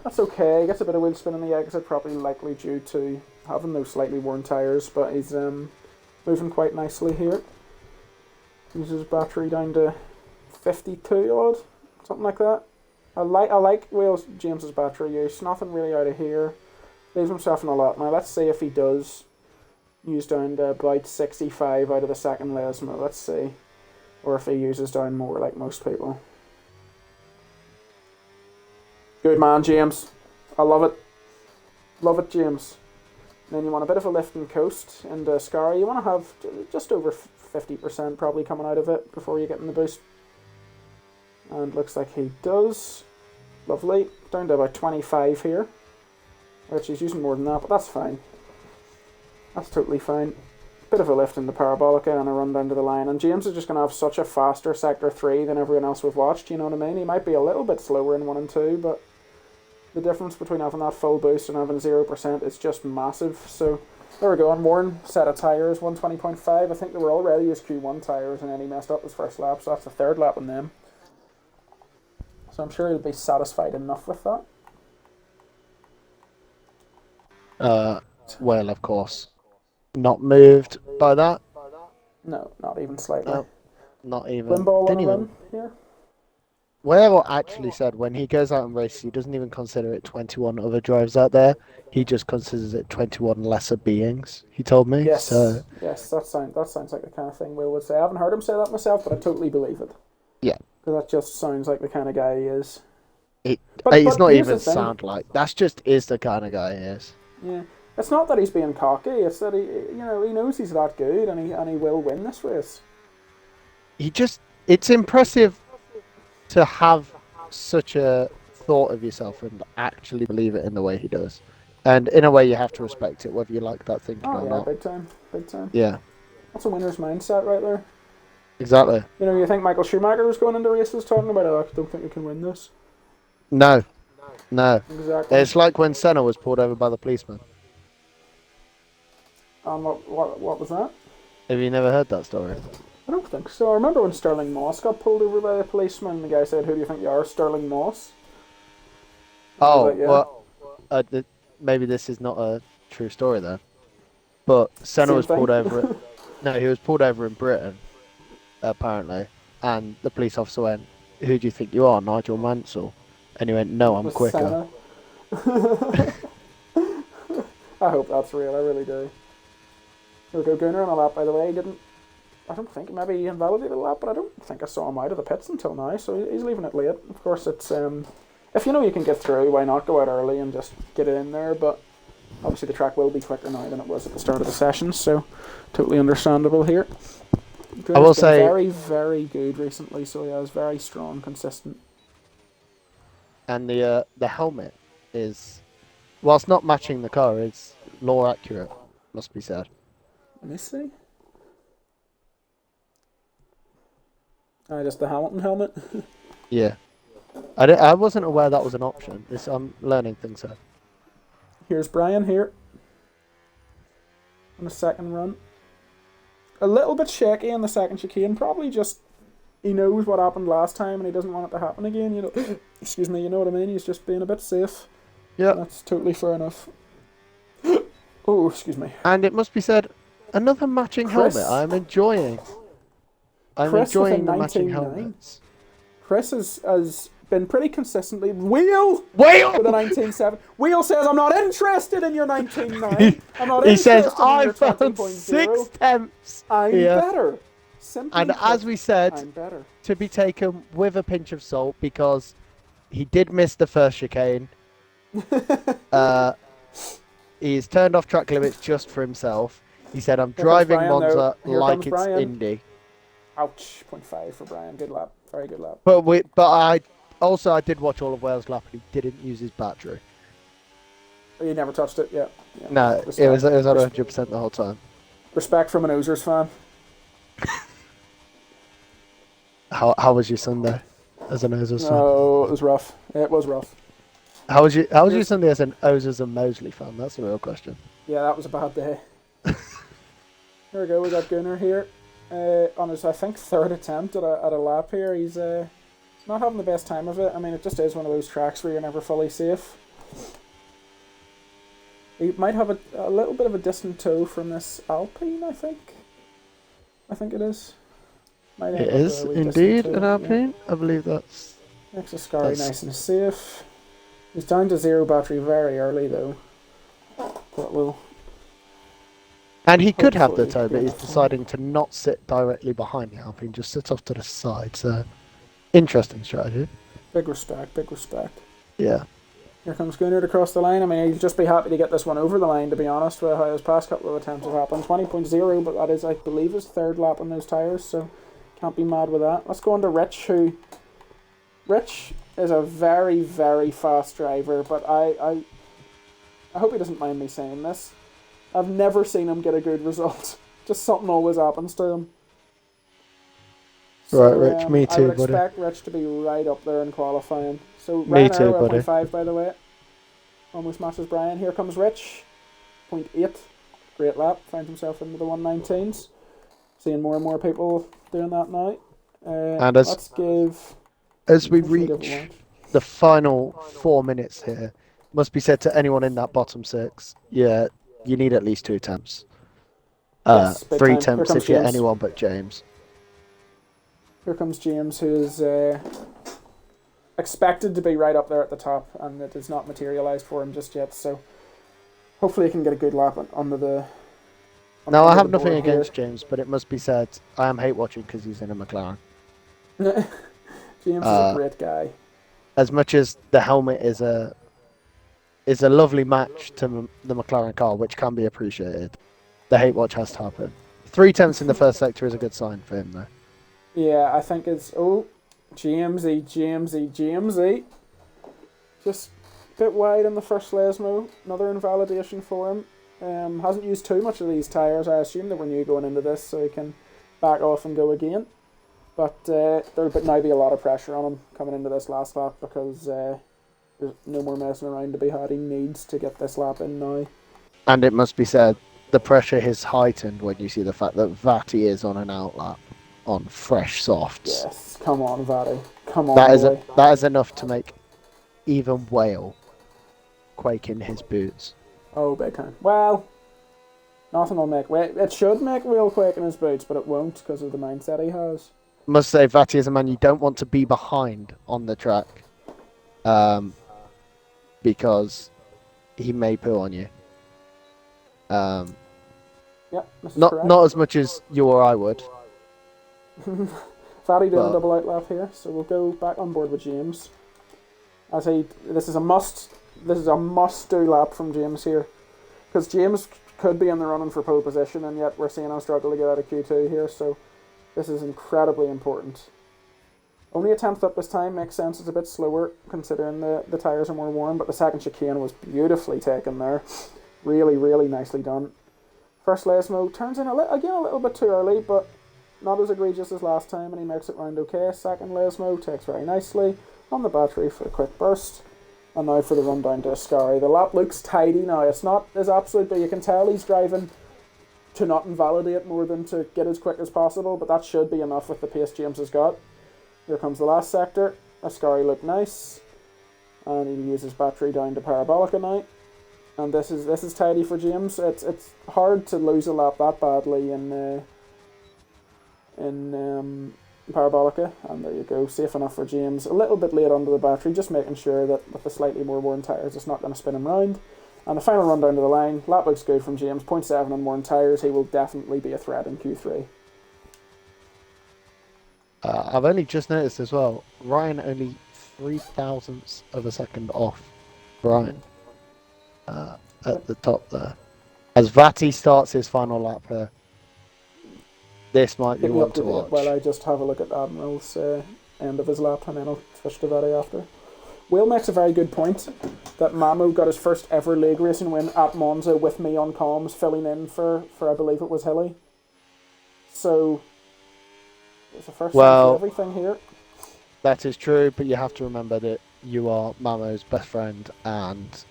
that's okay. Gets a bit of wheel spin in the exit, probably likely due to having those slightly worn tyres, but he's moving quite nicely here. Uses battery down to 52 odd, something like that. I like James's battery use. Nothing really out of here. Leaves himself in a lot. Now let's see if he does use down to about 65 out of the second Lesmo. Let's see. Or if he uses down more like most people. Good man, James. I love it. Love it, James. And then you want a bit of a lift and coast and Scar. You want to have just over 50% probably coming out of it before you get in the boost. And looks like he does. Lovely. Down to about 25 here. Which he's using more than that, but that's fine. That's totally fine. Bit of a lift in the Parabolica and a run down to the line. And James is just going to have such a faster Sector 3 than everyone else we've watched, you know what I mean? He might be a little bit slower in 1 and 2, but the difference between having that full boost and having 0% is just massive. So there we go. And Warren set of tyres, 120.5. I think they were already his Q1 tyres, and then he messed up his first lap, so that's the third lap on them. So I'm sure he'll be satisfied enough with that. Well, of course. Not moved by that? No, not even slightly. No, not even. Limball on a Didn't run even. here. Whale actually said when he goes out and races, he doesn't even consider it 21 other drivers out there. He just considers it 21 lesser beings, he told me. Yes, So, yes, that sounds like the kind of thing Will would say. I haven't heard him say that myself, but I totally believe it. yeah. Because that just sounds like the kind of guy he is. It's But not here's even the thing. sound like. That's just is the kind of guy he is. Yeah, it's not that he's being cocky. It's that he knows he's that good, and he will win this race. It's impressive to have such a thought of yourself and actually believe it in the way he does. And in a way, you have to respect it, whether you like that thinking Oh or yeah, not. big time, big time. Yeah, That's a winner's mindset right there. exactly. You know, you think Michael Schumacher was going into races talking about, I don't think I can win this. No. Exactly. It's like when Senna was pulled over by the policeman. And what was that? Have you never heard that story? I don't think so. I remember when Sterling Moss got pulled over by a policeman, and the guy said, "Who do you think you are, Sterling Moss?" And I Oh, was like, yeah. well, maybe this is not a true story then. But Senna Same was thing. pulled over. No, he was pulled over in Britain, apparently. And the police officer went, "Who do you think you are, Nigel Mansell?" And he went, "No, I'm With quicker." Senna. I hope that's real. I really do. Here we go, Gunnar on a lap. By the way, I don't think maybe he invalidated a lap, but I don't think I saw him out of the pits until now. So he's leaving it late. Of course, it's if you know you can get through, why not go out early and just get it in there? But obviously the track will be quicker now than it was at the start of the session, so totally understandable here. I will Gunnar's been say- very, very good recently, so he is very strong, consistent. And the helmet is, whilst not matching the car, is law accurate, must be said. Let me see. Just the Hamilton helmet. Yeah. I wasn't aware that was an option. I'm learning things here. Here's Brian here. On the second run. A little bit shaky in the second chicane. Probably just he knows what happened last time and he doesn't want it to happen again. You know, excuse me. You know what I mean? He's just being a bit safe. Yeah. That's totally fair enough. Oh, excuse me. And it must be said, another matching Chris. helmet. I'm enjoying. I'm Chris with a enjoying the matching 19.9. helmets. Chris has been pretty consistently. Wheel! Wheel! With a 19.7. Wheel says, I'm not interested in your 19.9. I'm not He interested says, in I your found 20.0. 6 tenths I'm here. better. Simply And put, as we said, I'm better. to be taken with a pinch of salt because he did miss the first chicane. He's turned off track limits just for himself. He said, I'm Here comes driving Brian, Monza though. Here like comes it's Brian. Indy. Ouch. 0.5 for Brian. Good lap. Very good lap. But I did watch all of Wales' lap and he didn't use his battery. You never touched it? Yeah. No, Respect. it was at 100% the whole time. Respect from an Ozers fan. How was your Sunday as an Ozers fan? No, it was rough. It was rough. How was your Sunday as an Ozers and Mosley fan? That's the real question. Yeah, that was a bad day. Here we go. We got Gunnar here on his, I think, third attempt at a lap here. He's not having the best time of it. I mean, it just is one of those tracks where you're never fully safe. He might have a little bit of a distant toe from this Alpine, I think. I think it is. Might It end up is a wee indeed distant an two, yeah. Alpine. I believe that's. Makes the Scary nice and safe. He's down to 0 battery very early though. But we'll. And he could have the hopefully toe, be but he's enough time. deciding to not sit directly behind the Alpine, just sit off to the side. So, interesting strategy. Big respect, big respect. Yeah. Here comes Gunnar to cross the line. I mean, he'll just be happy to get this one over the line, to be honest, with how his past couple of attempts have happened. 20.0, but that is, I believe, his third lap on those tyres, so can't be mad with that. Let's go on to Rich, who... Rich is a very, very fast driver, but I hope he doesn't mind me saying this. I've never seen him get a good result. Just something always happens to him. Right, Rich, me too, I would buddy. expect Rich to be right up there in qualifying. So Me Ryan too, Arrow buddy. at 0.5, by the way. Almost matches Brian. Here comes Rich. 0.8. Great lap. Finds himself into the 119s. Seeing more and more people doing that now. And let's give... As we hopefully give it a reach watch. the final 4 minutes here, must be said to anyone in that bottom six, yeah, you need at least 2 attempts. Yes, big 3 time. Here attempts comes if you're James. anyone but James. Here comes James, who's expected to be right up there at the top, and it has not materialised for him just yet. So hopefully he can get a good lap under the. Now, I under have the nothing board against James, but it must be said, I am hate watching because he's in a McLaren. here. James is a great guy. As much as the helmet is a lovely match to the McLaren car, which can be appreciated, the hate watch has to happen. 3 tenths in the first sector is a good sign for him, though. Yeah, I think it's Jamesy. Just a bit wide in the first Lesmo. Another invalidation for him. Hasn't used too much of these tyres. I assume they were new going into this, so he can back off and go again. But there'll now be a lot of pressure on him coming into this last lap because there's no more messing around to be had. He needs to get this lap in now. And it must be said, the pressure is heightened when you see the fact that Vatti is on an outlap on fresh softs. Yes, come on, Vatti. Come on, That is enough to make even Whale quake in his boots. Oh, big time. Well, nothing will make... It should make Whale quake in his boots, but it won't because of the mindset he has. Must say, Vatti is a man you don't want to be behind on the track, because he may poo on you. Yep, this is Not correct. not as much as you or I would. Vatti doing a double out lap here, so we'll go back on board with James. This is a must do lap from James here, because James could be in the running for pole position, and yet we're seeing him struggle to get out of Q2 here. So this is incredibly important. Only a 10th up this time makes sense. It's a bit slower considering the tyres are more worn, but the second chicane was beautifully taken there. Really, really nicely done. First Lesmo turns in a little bit too early, but not as egregious as last time, and he makes it round okay. Second Lesmo takes very nicely on the battery for a quick burst. And now for the run down to Ascari. The lap looks tidy now. It's not as absolute, but you can tell he's driving to not invalidate more than to get as quick as possible, but that should be enough with the pace James has got. Here comes the last sector. Ascari looked nice, and he'll use his battery down to Parabolica now. And this is tidy for James. It's hard to lose a lap that badly in Parabolica, and there you go, safe enough for James. A little bit late onto the battery, just making sure that with the slightly more worn tyres it's not going to spin him round. And the final run down to the line, lap looks good from James, 0.7 on worn tyres. He will definitely be a threat in Q3. I've only just noticed as well, Ryan only 0.003 of a second off Brian at the top there. As Vatti starts his final lap here, this might be one to watch. While I just have a look at Admiral's end of his lap, and then I'll switch to Vatti after. Will makes a very good point that Mamo got his first ever leg racing win at Monza with me on comms, filling in for I believe it was Hilly. So there's a first for everything here. That is true, but you have to remember that you are Mamo's best friend, and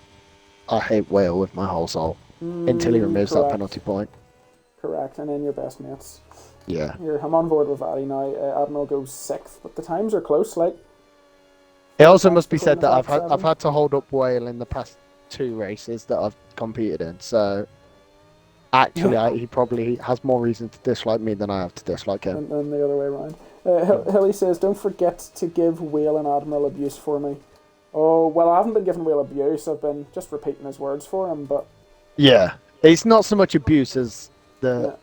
I hate Whale with my whole soul until he removes that penalty point. Correct, and then your best mates. Yeah. Here, I'm on board with Vatti now. Admiral goes 6th, but the times are close. Like, it also must be said that I've had to hold up Whale in the past 2 races that I've competed in, so actually, he probably has more reason to dislike me than I have to dislike him. And the other way around. Hilly says, don't forget to give Whale and Admiral abuse for me. Oh, well, I haven't been giving Whale abuse. I've been just repeating his words for him, but... Yeah. It's not so much abuse as the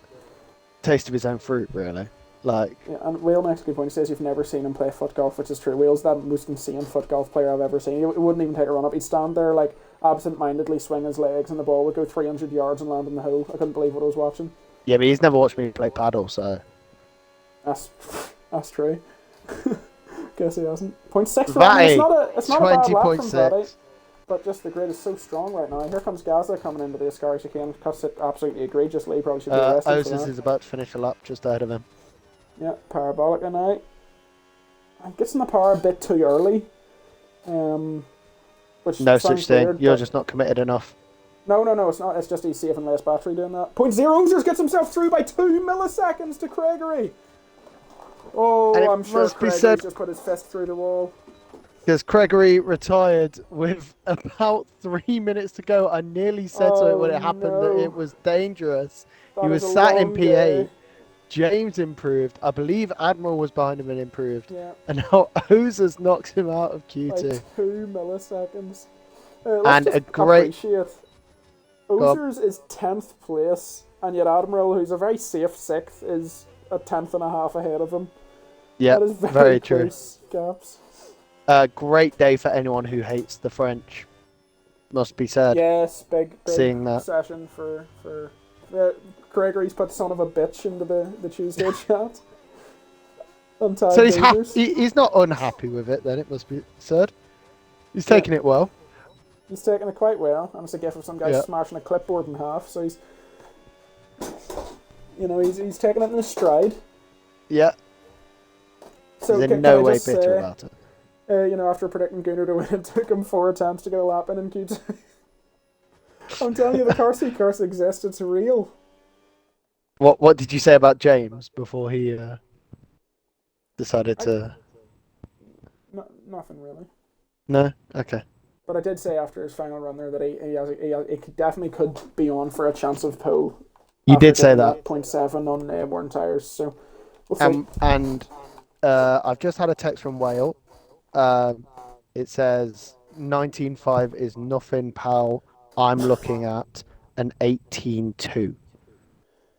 taste of his own fruit, really. Like... Yeah, and Whale makes a good point. He says you've never seen him play foot golf, which is true. Whale's the most insane foot golf player I've ever seen. He wouldn't even take a run up. He'd stand there, like, absent-mindedly swing his legs, and the ball would go 300 yards and land in the hole. I couldn't believe what I was watching. Yeah, but he's never watched me play paddle, so... That's true. Guess he hasn't. 0.6 for Vatty. It's not a bad lap from Vatty, but just the grid is so strong right now. Here comes Gaza coming into the Ascari chicane. Cuts it absolutely egregiously. Probably should be arrested for that. Ozis is about to finish a lap just ahead of him. Yeah, Parabolica now. I guess in the power a bit too early. Which no such thing. Weird, You're just not committed enough. No, it's not. It's just he's saving less battery doing that. 0.0 gets himself through by 2 milliseconds to Gregory. Oh, I'm sure Gregory's just put his fist through the wall. Because Gregory retired with about 3 minutes to go. I nearly said to it when it happened that it was dangerous. He was sat in P8. James improved. I believe Admiral was behind him and improved. Yeah. And now Ozers knocks him out of Q2. By 2 milliseconds. And a great... Ozers is 10th place, and yet Admiral, who's a very safe 6th, is a 10th and a half ahead of him. Yeah, that is very true. Gaps. Great day for anyone who hates the French, must be said. Yes, big seeing that session for Gregory's put son of a bitch into the Tuesday chat. So he's not unhappy with it then, it must be said. He's taking it well. He's taking it quite well, and it's a gift of some guy smashing a clipboard in half, so he's taking it in his stride. Yeah. So he's in no way bitter about it. After predicting Gunnar to win, it took him 4 attempts to get a lap in Q2. I'm telling you, the curse exists. It's real. What did you say about James before he decided to... Nothing really. No? Okay. But I did say after his final run there that he definitely could be on for a chance of pole. You did say that. 0.7 on worn tyres, so we'll see. And I've just had a text from Whale. It says 19.5 is nothing, pal. I'm looking at an 18.2.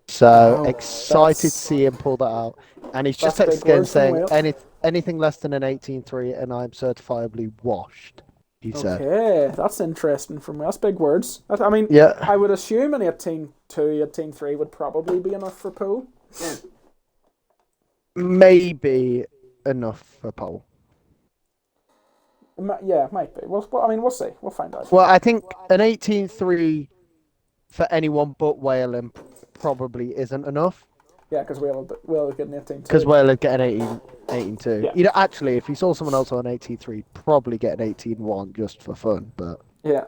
So excited to see him pull that out. And he's just texted again saying anything less than an 18.3 and I'm certifiably washed. He said. Okay, that's interesting from me. That's big words. Yeah. I would assume an 18.2, 18.3 would probably be enough for pole. Maybe enough for pole. Yeah, might be. We'll see. We'll find out. Well, I think an 18.3 for anyone but Whalen probably isn't enough. Yeah, because Whale is getting 18.2. Because Whale is getting 18.2. Yeah. Actually, if you saw someone else on 18.3, probably get an 18.1 just for fun. But yeah,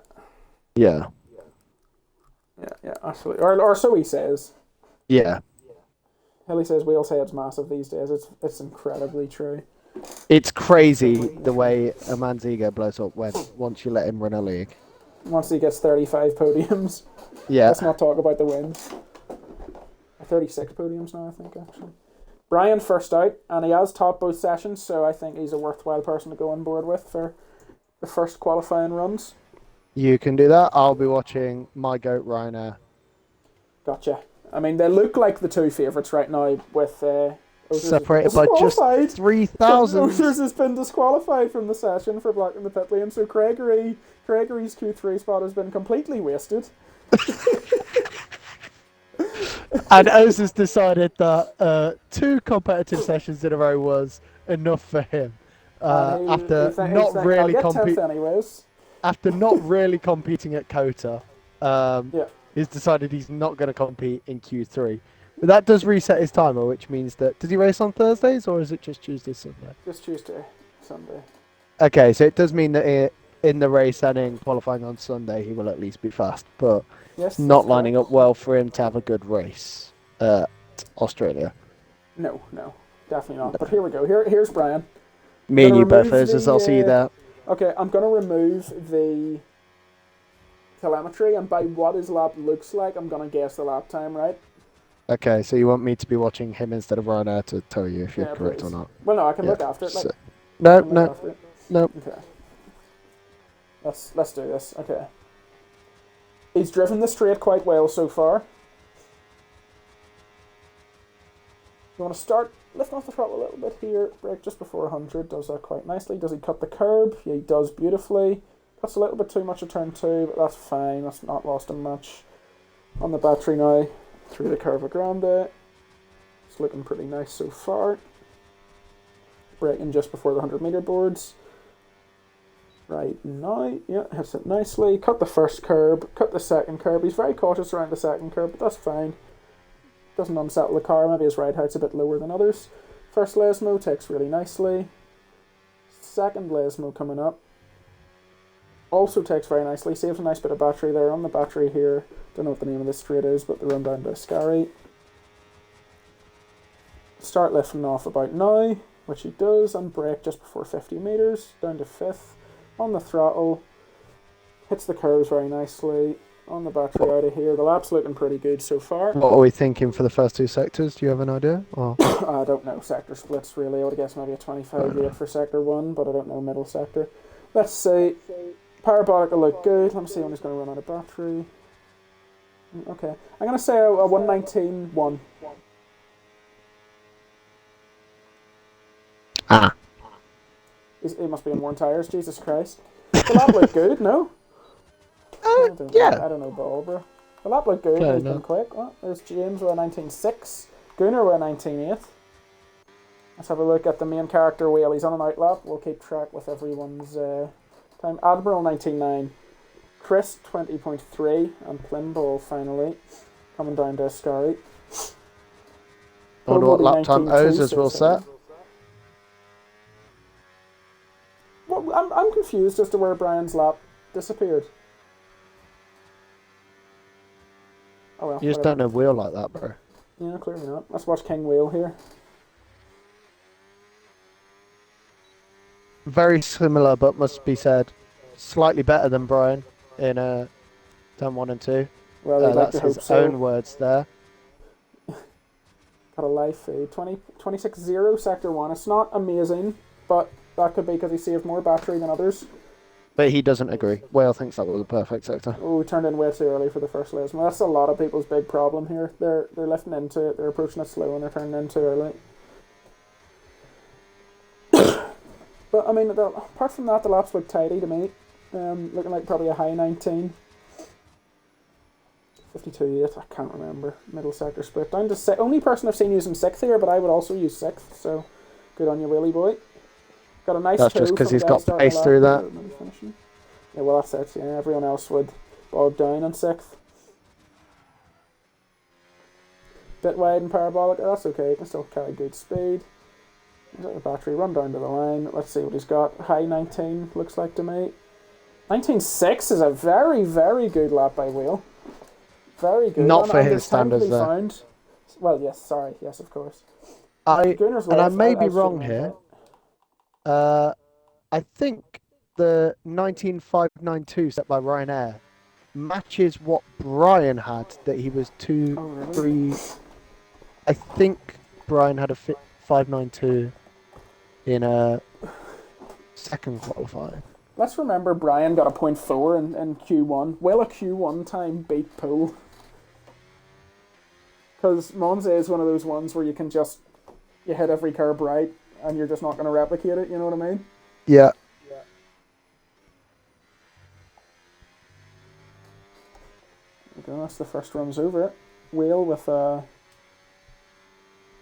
absolutely. Or so he says. Yeah. Hilly says Whale's head's massive these days. It's incredibly true. It's crazy the way a man's ego blows up once you let him run a league. Once he gets 35 podiums. Yeah. Let's not talk about the wins. 36 podiums now, I think, actually. Brian first out, and he has topped both sessions, so I think he's a worthwhile person to go on board with for the first qualifying runs. You can do that. I'll be watching my goat Ryanair. Gotcha. They look like the two favourites right now with... separated by just 3,000. Ozers has been disqualified from the session for blocking the pit lane, so Gregory's Q3 spot has been completely wasted. And Ozers decided that 2 competitive sessions in a row was enough for him. After not really competing at Kota, he's decided he's not going to compete in Q3. But that does reset his timer, which means that... Does he race on Thursdays, or is it just Tuesday, Sunday? Just Tuesday, Sunday. Okay, so it does mean that in the race and in qualifying on Sunday, he will at least be fast. But it's not lining up well for him to have a good race at Australia. No, definitely not. But here we go. Here's Brian. Me and you both, Ozers. I'll see you there. Okay, I'm going to remove the telemetry, and by what his lap looks like, I'm going to guess the lap time, right? Okay, so you want me to be watching him instead of Ryanair to tell you if you're correct please. or not? Well, no, I can Yeah. look after it. Like, No, I can look after it. no. Okay. Let's do this. Okay. He's driven the straight quite well so far. You want to start lifting off the throttle a little bit here. Brake just before 100. Does that quite nicely. Does he cut the curb? Yeah, he does beautifully. Cuts a little bit too much at turn 2, but that's fine. That's not lost him much. On the battery now. Through the Curva Grande. It's looking pretty nice so far. Braking just before the 100-meter boards. Right now, yeah, hits it nicely. Cut the first curb, cut the second curb. He's very cautious around the second curb, but that's fine. Doesn't unsettle the car. Maybe his ride height's a bit lower than others. First Lesmo takes really nicely. Second Lesmo coming up. Also takes very nicely. Saves a nice bit of battery there on the battery here. Don't know what the name of this straight is, but they run down to Ascari. Start lifting off about now, which he does, and brake just before 50 metres, down to 5th. On the throttle, hits the curves very nicely. On the battery out of here, the lap's looking pretty good so far. What are we thinking for the first 2 sectors? Do you have an idea? Or? I don't know sector splits really. I would guess maybe a 25-8 for sector 1, but I don't know middle sector. Let's see. Parabolic will look good. Let me see when he's going to run out of battery. Okay, I'm going to say a 119.1. Ah. He must be on worn tyres, Jesus Christ. The lap looked good, no? Yeah. I don't know ball, bro. The lap looked good, he's been quick. Well, there's James with a 19.6. Gunnar with a 19.8. Let's have a look at the main character wheel. He's on an out lap. We'll keep track with everyone's time. Admiral 19.9. Chris 20.3. And Plimball finally coming down to Ascari. I wonder what lap time Ozers will set. Well, I'm confused as to where Brian's lap disappeared. Oh well. You just don't know wheel like that, bro. Yeah, clearly not. Let's watch King Wheel here. Very similar, but must be said, slightly better than Brian in turn 1 and 2. Well, that's his own words there. Got a live feed. 26.0 sector 1. It's not amazing, but that could be because he saved more battery than others. But he doesn't agree. Whale thinks that was a perfect sector. Oh, we turned in way too early for the first Lesmo. That's a lot of people's big problem here. They're lifting into it, they're approaching it slow, and they're turning in too early. But, I mean, apart from that, the laps look tidy to me. Looking like probably a high 19. 52.8, I can't remember. Middle sector split. Down to 6th. Only person I've seen using 6th here, but I would also use 6th, so good on you, Willie boy. Got a nice That's just because he's got pace through that. Yeah, well, that's it. Yeah, everyone else would bog down in 6th. Bit wide and parabolic. That's okay. He can still carry good speed. He's got the battery. Run down to the line. Let's see what he's got. High 19 looks like to me. 19.6 is a very, very good lap by Wheel. Very good. Not for his standards, though. Found. Well, yes. Sorry. Yes, of course. I may be wrong here. I think the 19.592 set by Ryanair matches what Brian had, that he was 3. I think Brian had a 592 in a second qualifying. Let's remember Brian got a 0.4 in Q1. Well, a Q1 time beat Pool. Because Monza is one of those ones where you hit every curb right and you're just not going to replicate it, you know what I mean? Yeah. Okay, that's the first runs over it. Wheel with a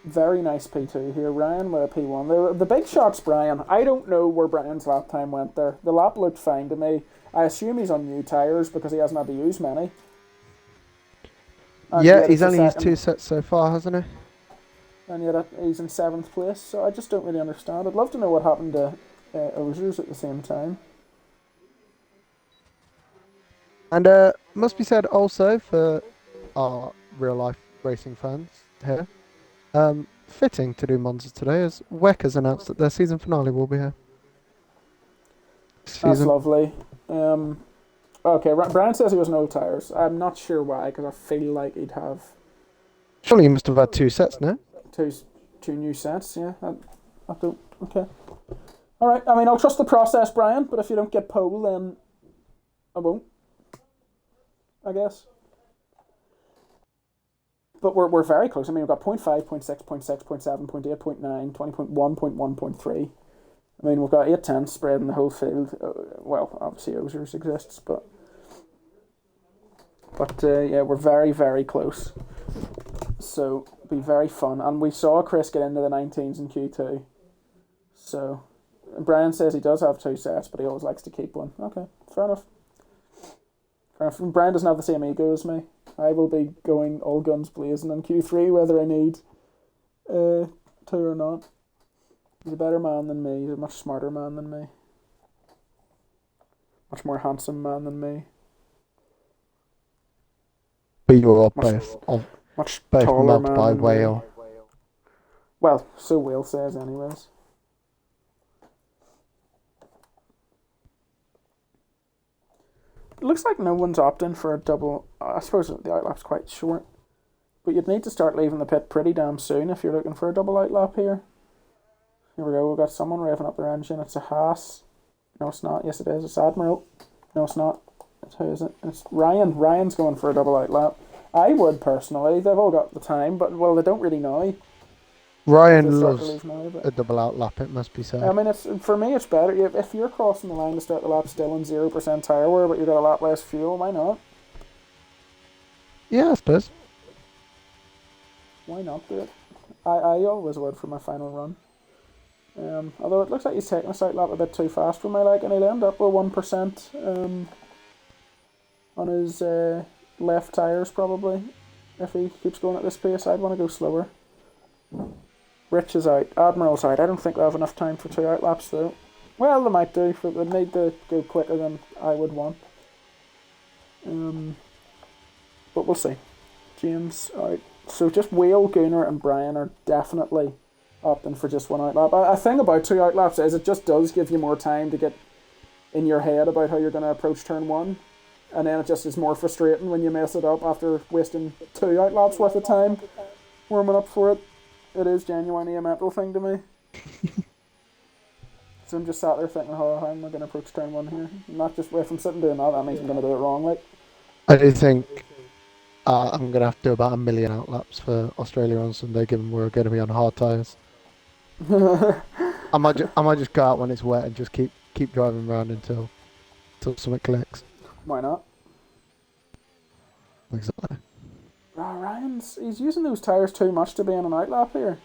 very nice P2 here. Ryan with a P1. The big shot's Brian. I don't know where Brian's lap time went there. The lap looked fine to me. I assume he's on new tyres because he hasn't had to use many. And yeah, he's only used 2 sets so far, hasn't he? And yet he's in 7th place, so I just don't really understand. I'd love to know what happened to Ozers at the same time. And must be said also for our real-life racing fans here, fitting to do Monza today, as WEC has announced that their season finale will be here. That's lovely. Okay, Brian says he was no tyres. I'm not sure why, because I feel like he'd have Surely he must have had 2 sets, no? two new sets. Yeah, I don't. Okay. All right. I mean, I'll trust the process, Brian. But if you don't get pole, then I won't. I guess. But we're very close. I mean, we've got 0.5, 0.6, 0.6, 0.7, 0.8, 0.9, 20.1, 0.1.3. I mean, we've got 8 tenths spread in the whole field. Well, obviously, Ozers exists, but yeah, we're very, very close. So, it'll be very fun. And we saw Chris get into the 19s in Q2. So, Brian says he does have 2 sets, but he always likes to keep one. Okay, fair enough. Brian doesn't have the same ego as me. I will be going all guns blazing in Q3, whether I need to or not. He's a better man than me. He's a much smarter man than me. Much more handsome man than me. But you are both taller mobbed man by than Whale. me. Well, so Will says anyways. It looks like no one's opting for a double. I suppose the outlap's quite short. But you'd need to start leaving the pit pretty damn soon if you're looking for a double outlap here. Here we go, we've got someone revving up their engine. It's a Haas. No, it's not. Yes, it is. It's Admiral. No, it's not. Who is it? It's Ryan. Ryan's going for a double outlap. I would, personally. They've all got the time, but, well, they don't really know. Ryan loves a double outlap, it must be said. I mean, for me, it's better. If you're crossing the line to start the lap still on 0% tyre wear, but you've got a lot less fuel, why not? Yeah, I suppose. Why not do it? I always would for my final run. Although it looks like he's taking this outlap a bit too fast for my liking, and he'll end up with 1% on his left tyres, probably. If he keeps going at this pace, I'd want to go slower. Rich is out. Admiral's out. I don't think they'll have enough time for 2 outlaps, though. Well, they might do, but they need to go quicker than I would want. But we'll see. James out. So just Whale, Gunnar, and Brian are definitely opting for just 1 outlap. A thing about 2 outlaps is it just does give you more time to get in your head about how you're going to approach turn 1. And then it just is more frustrating when you mess it up after wasting 2 outlaps worth of time warming up for it. It is genuinely a mental thing to me. So I'm just sat there thinking, oh, how am I going to approach turn 1 here? Not just if I'm sitting doing that means I'm going to do it wrong. Like, I do think I'm going to have to do about 1 million outlaps for Australia on Sunday, given we're going to be on hard tyres. I might just go out when it's wet and just keep driving around until something clicks. Why not? Exactly. He's using those tyres too much to be in an outlap here.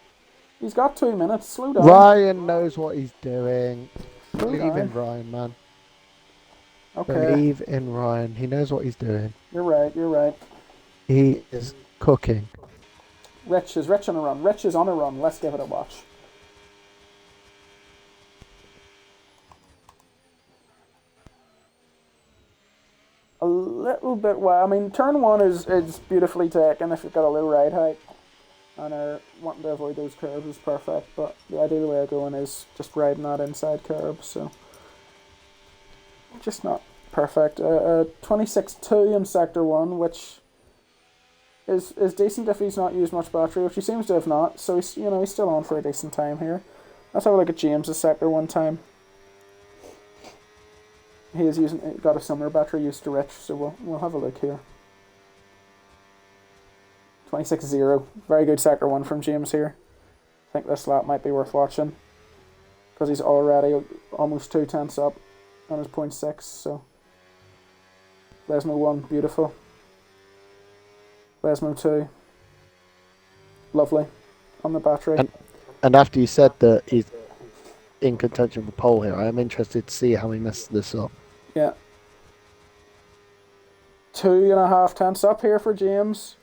He's got 2 minutes. Slow down. Ryan knows what he's doing. Believe in Ryan, man. Okay. Believe in Ryan. He knows what he's doing. You're right. He is cooking. Rich on a run. Rich is on a run. Let's give it a watch. A little bit well. I mean, turn 1 is beautifully taken if you've got a low ride height and are wanting to avoid those curves is perfect. But the ideal way of going is just riding that inside curb. So just not perfect. 26.2 in sector 1, which is decent if he's not used much battery, which he seems to have not. So he's still on for a decent time here. Let's have a look at James's sector 1 time. He is got a similar battery used to Rich, so we'll have a look here. 26.0, very good sector 1 from James here. I think this lap might be worth watching because he's already almost 2 tenths up on his 0.6. So Lesmo 1, beautiful. Lesmo 2, lovely on the battery. And after you said that he's in contention for pole here, I am interested to see how he messes this up. Yeah. 2.5 tenths up here for James.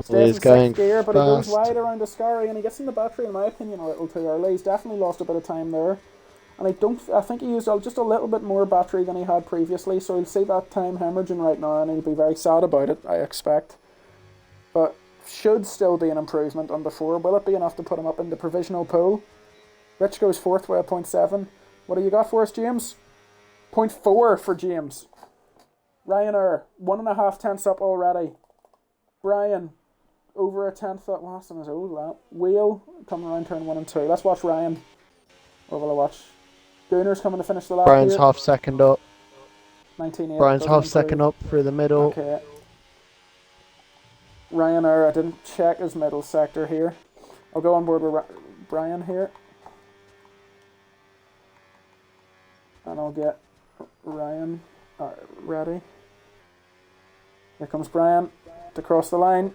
Stays in 6th gear, but he goes wide around Ascari and he gets in the battery, in my opinion, a little too early. He's definitely lost a bit of time there. And I think he used just a little bit more battery than he had previously, so he'll see that time hemorrhaging right now and he'll be very sad about it, I expect. But should still be an improvement on before. Will it be enough to put him up in the provisional pole? Rich goes 4th with a 0.7. What do you got for us, James? 0.4 for James. Ryanair, 1.5 tenths up already. Brian, over a tenth up last on his old lap. Wheel coming around turn 1 and 2. Let's watch Ryan. Or will I watch? Gunner's coming to finish the lap. Brian's here. half second up. 19.8. Brian's half second up through the middle. Okay. Ryanair, I didn't check his middle sector here. I'll go on board with Brian here. And I'll get Ryan ready. Here comes Brian to cross the line.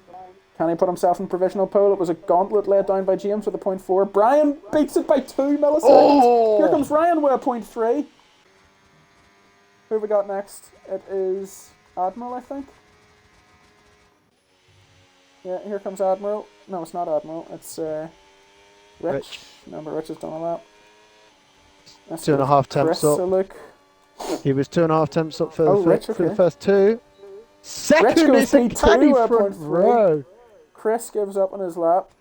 Can he put himself in provisional pole? It was a gauntlet laid down by James with a 0.4. Brian beats it by 2 milliseconds. Oh! Here comes Ryan with a 0.3. Who have we got next? It is Admiral, I think. Yeah, here comes Admiral. No, it's not Admiral. It's Rich. Remember, Rich has done a lap. 2.5 temps up. Look. He was 2.5 temps up for, for the first two. Second is a caddy front row. Chris gives up on his lap.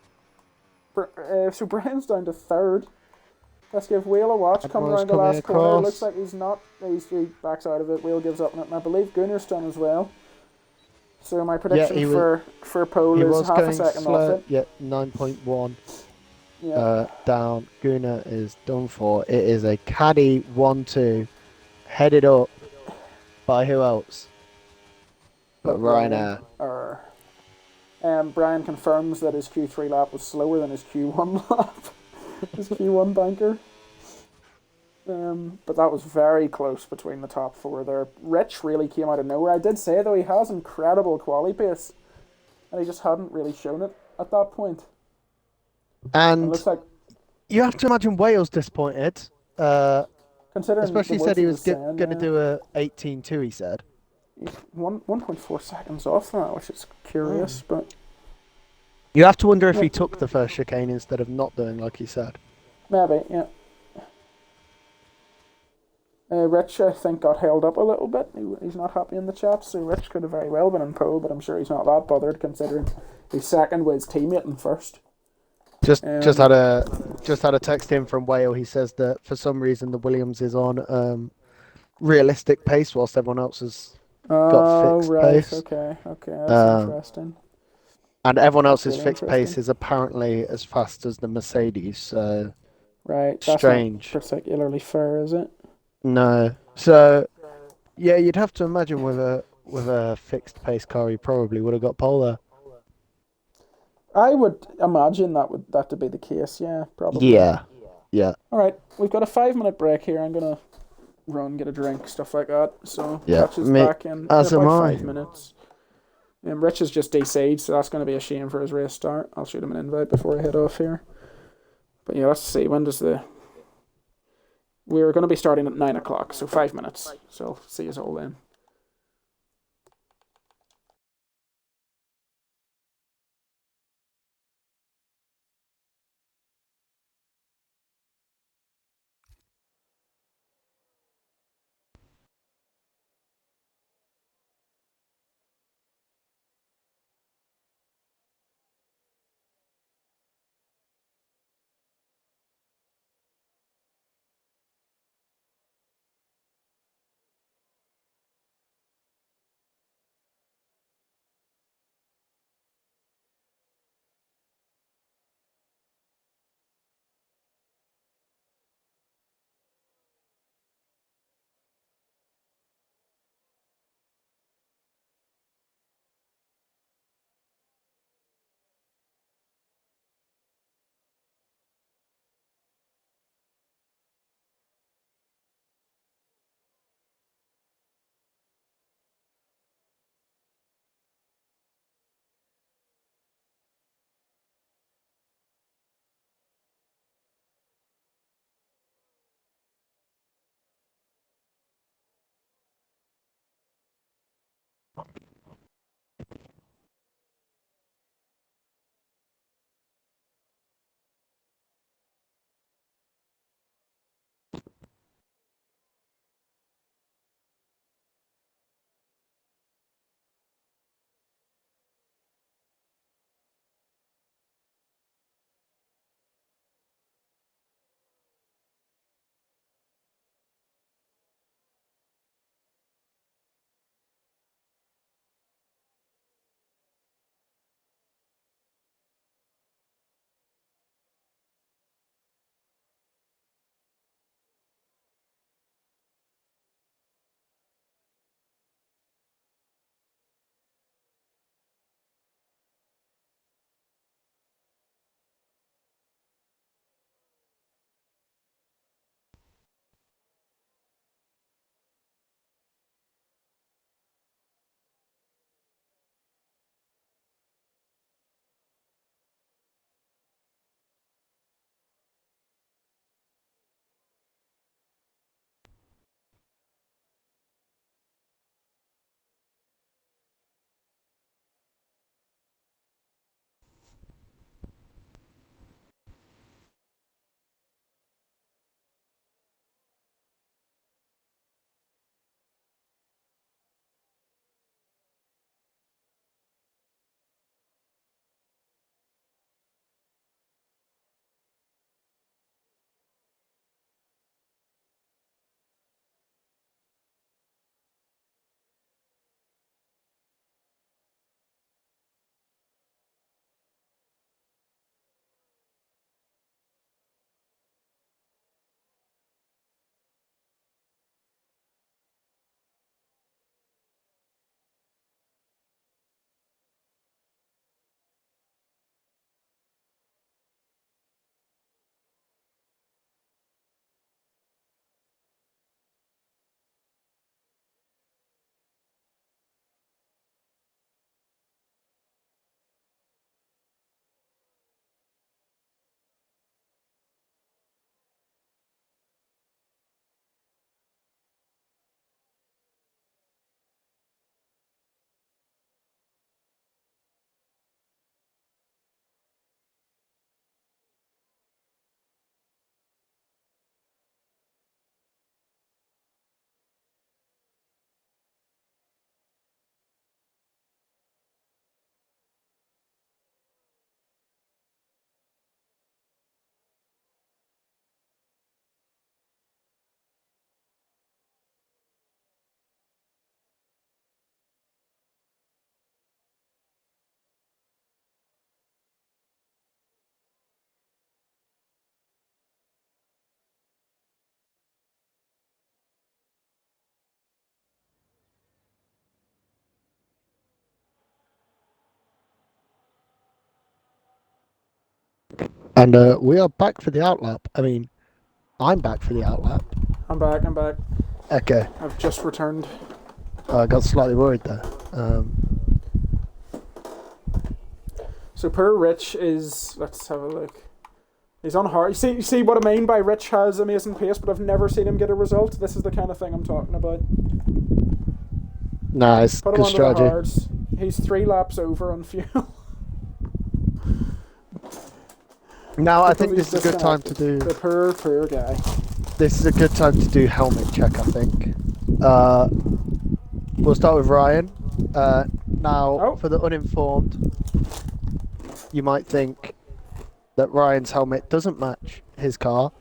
So Brian's down to third. Let's give Wheel a watch. Coming around the last corner. Looks like he's not. He backs out of it. Wheel gives up on it. And I believe Gunner's done as well. So my prediction for pole is half a second off it. Yeah, 9.1. Yeah. Down. Gunner is done for. It is a caddy 1-2. Headed up by who else? But Ryanair. Brian confirms that his Q3 lap was slower than his Q1 lap. His Q1 banker. But that was very close between the top four there. Rich really came out of nowhere. I did say, though, he has incredible quali pace. And he just hadn't really shown it at that point. And it looks like you have to imagine Wales disappointed. Considering especially he said he was going to do a 18.2, he said. 1.4 seconds off that, which is curious, but... You have to wonder if he took the first chicane instead of not doing like he said. Maybe, yeah. Rich, I think, got held up a little bit. He's not happy in the chat, so Rich could have very well been in pole, but I'm sure he's not that bothered considering he's second with his teammate in first. Just had a text in from Whale. He says that for some reason the Williams is on realistic pace whilst everyone else has got fixed pace. Okay, that's interesting. And everyone else's fixed pace is apparently as fast as the Mercedes. So right, strange. That's not particularly fair, is it? No. So yeah, you'd have to imagine with a fixed pace car, he probably would have got pole there. I would imagine that to be the case, yeah, probably. Yeah. Alright, we've got a 5-minute break here. I'm going to run, get a drink, stuff like that. So, Rich is back in about 5 minutes. Rich is just DC'd, so that's going to be a shame for his race start. I'll shoot him an invite before I head off here. But yeah, let's see, when does we're going to be starting at 9 o'clock, so 5 minutes. So, see you all then. And we are back for the outlap. I mean, I'm back for the outlap. I'm back. Okay. I've just returned. I got slightly worried there. So poor Rich is... Let's have a look. He's on hard. You see what I mean by Rich has amazing pace, but I've never seen him get a result. This is the kind of thing I'm talking about. Nice. Put him Good onto strategy. the hards. He's 3 laps over on fuel. Now I think this is a good time to do. The poor guy. This is a good time to do helmet check. I think. We'll start with Ryan. Now, for the uninformed, you might think that Ryan's helmet doesn't match his car,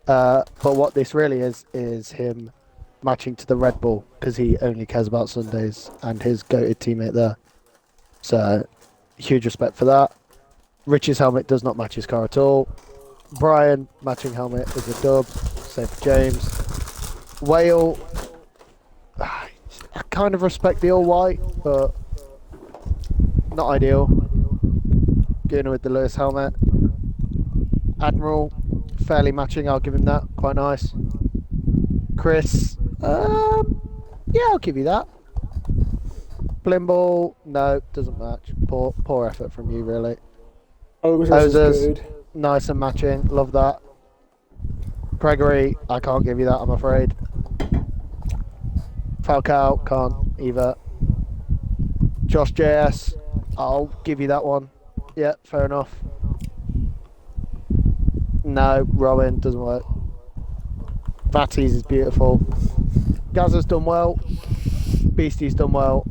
but what this really is him matching to the Red Bull, because he only cares about Sundays and his goated teammate there. So, huge respect for that. Rich's helmet does not match his car at all. Brian, matching helmet is a dub. Same for James. Whale, I kind of respect the all white, but not ideal. Going with the Lewis helmet. Admiral, fairly matching, I'll give him that. Quite nice. Chris, yeah, I'll give you that. Blimble, no, doesn't match. Poor effort from you, really. Ozers, good. Nice and matching, love that. Gregory, I can't give you that, I'm afraid. Falcao, can't either. Josh JS, I'll give you that one. Yeah, fair enough. No, Rowan, doesn't work. Vatties is beautiful. Gazza's done well. Beastie's done well.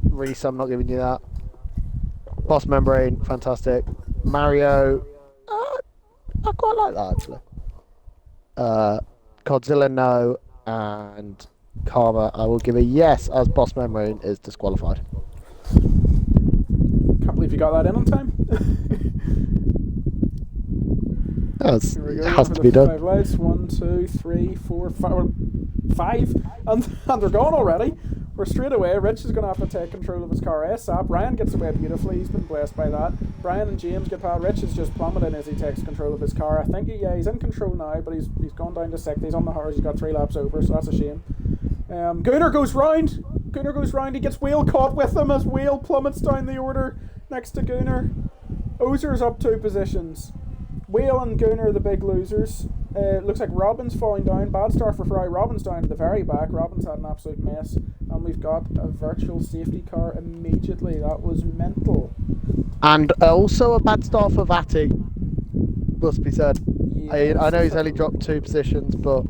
Reese, I'm not giving you that. Boss Membrane, fantastic. Mario, I quite like that actually. Godzilla, no. And Karma, I will give a yes, as Boss Membrane is disqualified. Can't believe you got that in on time. It has to be done. 5 lights. 1, 2, 3, 4, 5. And they're gone already. We're straight away. Rich is going to have to take control of his car ASAP. Ryan gets away beautifully. He's been blessed by that. Brian and James get past. Rich is just plummeting as he takes control of his car. I think he's in control now, but he's gone down to 6th. He's on the hard. He's got 3 laps over, so that's a shame. Gunnar goes round. He gets Whale caught with him as Whale plummets down the order next to Gunnar. Ozer's up 2 positions. Whale and Gunnar are the big losers. Looks like Robin's falling down. Bad start for Fry. Robin's down at the very back. Robin's had an absolute mess. And we've got a virtual safety car immediately. That was mental. And also a bad start for Vatti, must be said. Yes. I know he's only dropped 2 positions, but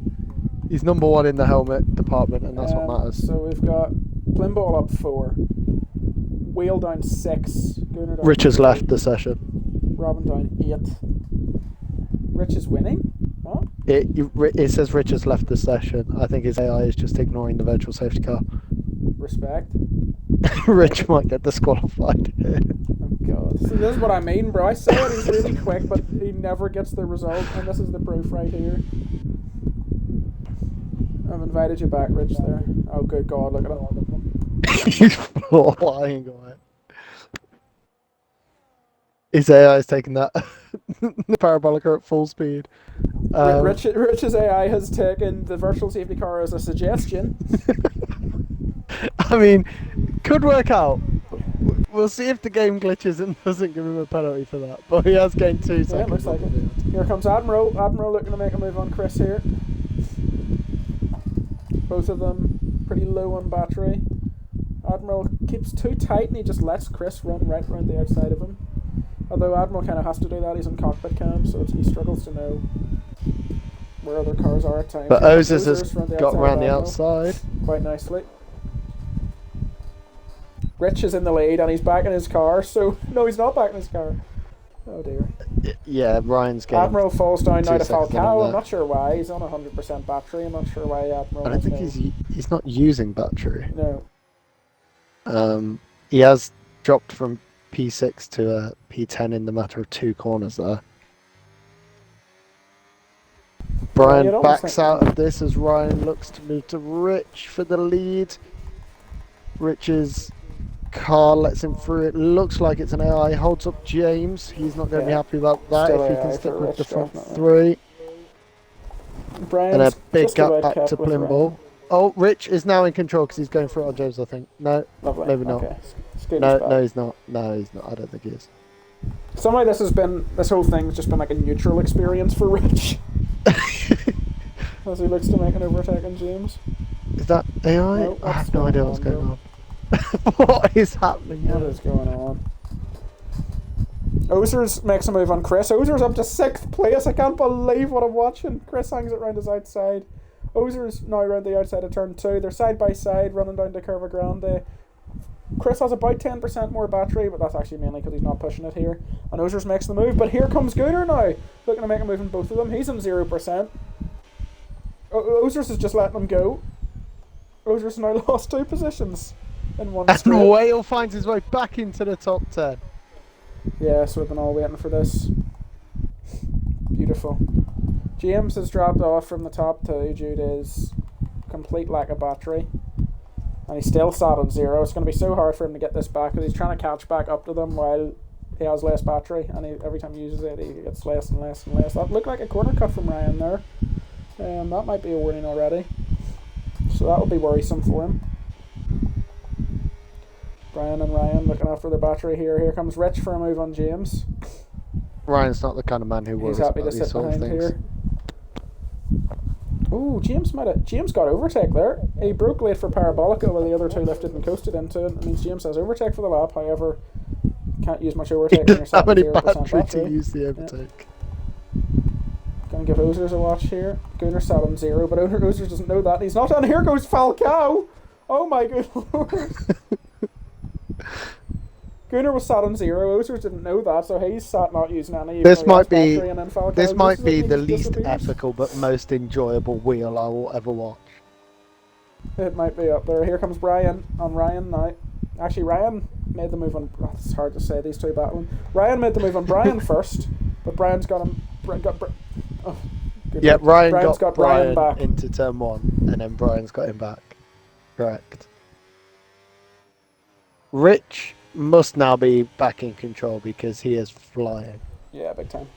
he's number 1 in the helmet department, and that's what matters. So we've got Blimball up 4. Whale down 6. Gunnar down Rich has 3. left the session. Robin down 8. Rich is winning? What? It says Rich has left the session. I think his AI is just ignoring the virtual safety car. Respect. Rich might get disqualified. Oh god. See, this is what I mean, bro. I say it, he's really quick, but he never gets the result, and this is the proof right here. I've invited you back, Rich, there. Oh good god, look at him. He's flying away. His AI is taking that the parabolica at full speed. Rich's AI has taken the virtual safety car as a suggestion. I mean, could work out. We'll see if the game glitches and doesn't give him a penalty for that. But he has gained 2 seconds. Yeah, looks like it. Here comes Admiral. Admiral looking to make a move on Chris here. Both of them pretty low on battery. Admiral keeps too tight and he just lets Chris run right around the outside of him. Although Admiral kind of has to do that, he's on cockpit cam, so he struggles to know where other cars are at times. But Ozers has got around the outside quite nicely. Rich is in the lead and he's back in his car, so no, he's not back in his car. Oh dear. Yeah, Ryan's game. Admiral falls down now to Falcao. I'm not sure why. He's on 100% battery. I'm not sure why Admiral. I don't think he's not using battery. No. He has dropped from P6 to a P10 in the matter of 2 corners there. Brian backs out of this as Ryan looks to move to Rich for the lead. Rich is Carl lets him through. It looks like it's an AI. Holds up James. He's not going to be happy about that Still if he AI can stick for with Rich, the front definitely. three. Brian's And a big just gap about back kept to with Ryan. Plimble. Oh, Rich is now in control because he's going for it on James, I think. No, Lovely. maybe not. Okay. Scooter's No, back. no, he's not. No, he's not. I don't think he is. Somehow this whole thing's just been like a neutral experience for Rich. As he looks to make an overtake on James. Is that AI? No, I have no idea what's going on. What is happening? What is going on? Ozers makes a move on Chris. Ozers up to 6th place. I can't believe what I'm watching. Chris hangs it round his outside. Ozers now round the outside of turn 2. They're side by side running down to Curva Grande. Chris has about 10% more battery, but that's actually mainly because he's not pushing it here. And Ozers makes the move, but here comes Gunnar now. Looking to make a move in both of them. He's on 0%. Ozers is just letting him go. Ozers now lost 2 positions in one straight. And Whale finds his way back into the top 10. Yeah, so we've been all waiting for this. Beautiful. James has dropped off from the top 2 due to his complete lack of battery. And he's still sat on 0. It's going to be so hard for him to get this back because he's trying to catch back up to them while he has less battery. And every time he uses it, he gets less and less and less. That looked like a corner cut from Ryan there. That might be a warning already. So that will be worrisome for him. Brian and Ryan looking after their battery here. Here comes Rich for a move on James. Ryan's not the kind of man who worries He's happy about to these sit sort of behind things. here. Oh, James got overtake there. He broke late for Parabolica while the other 2 lifted and coasted into it. That means James has overtake for the lap. However, can't use much overtake when you're How sat at many 0% battery battery. to use the overtake? Gonna give Ozers a watch here. Gunnar sat on 0, but Ozers doesn't know that. He's not on. Here goes Falcao. Oh my good lord. Gunnar was sat on 0. Ozers didn't know that, so he's sat not using any. This might be the least ethical but most enjoyable wheel I will ever watch. It might be up there. Here comes Brian on Ryan now. Actually, Ryan made the move on. Oh, it's hard to say, these 2 battling. Ryan made the move on Brian first, but Brian's got him. Yeah, Brian's got Brian Brian back into turn 1, and then Brian's got him back. Correct. Rich must now be back in control because he is flying. Yeah, big time.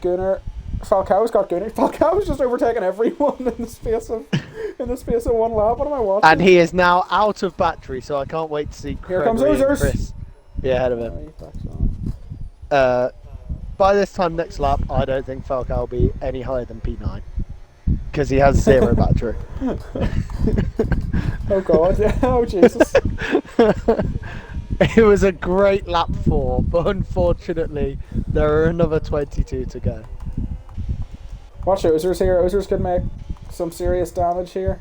Gunnar, Falcao's got Gunnar. Falcao's just overtaken everyone in the space of 1 lap. What am I watching? And he is now out of battery, so I can't wait to see. Here comes Gregory and Ozers. Chris be ahead of him. By this time next lap, I don't think Falcao will be any higher than P9 because he has 0 battery. Oh god, yeah. Oh Jesus. It was a great lap 4, but unfortunately, there are another 22 to go. Watch Ozers here. Ozers could make some serious damage here.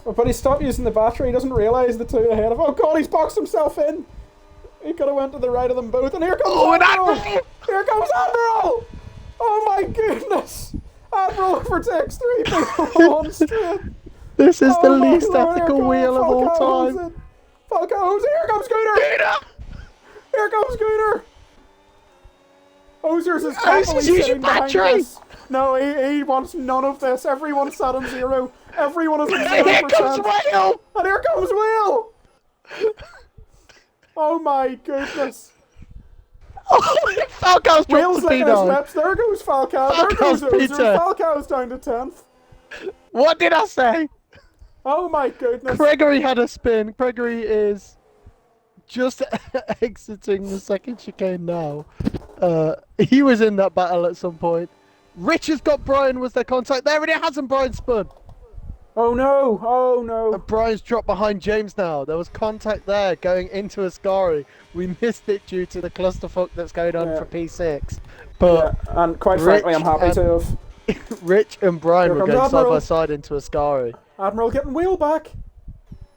But he stopped using the battery. He doesn't realise the 2 ahead of him. Oh god, he's boxed himself in. He could have went to the right of them both. And here comes Admiral! Here comes Admiral! Oh my goodness! Admiral overtakes 3 people on straight. This is the least ethical wheel of all time. Falcao, here comes Gunnar! Here comes Gunnar! Ozers is happily sitting behind this. No, he wants none of this. Everyone sat on 0. Everyone is on 0%. Here comes Whale! And here comes Will! Oh my goodness. Falcao's dropped Will's the licking his P9. lips. There goes Falcao. There goes Ozers. Falcao's down to 10th. What did I say? Oh my goodness. Gregory had a spin. Gregory is just exiting the second chicane now. He was in that battle at some point. Rich has got Brian was their contact there, and it hasn't. Brian spun. Oh no! Oh no! And Brian's dropped behind James now. There was contact there going into Ascari. We missed it due to the clusterfuck that's going on for P6. But and quite frankly, I'm happy to have. Rich and Brian were going Admiral. side by side into Ascari. Admiral getting wheel back.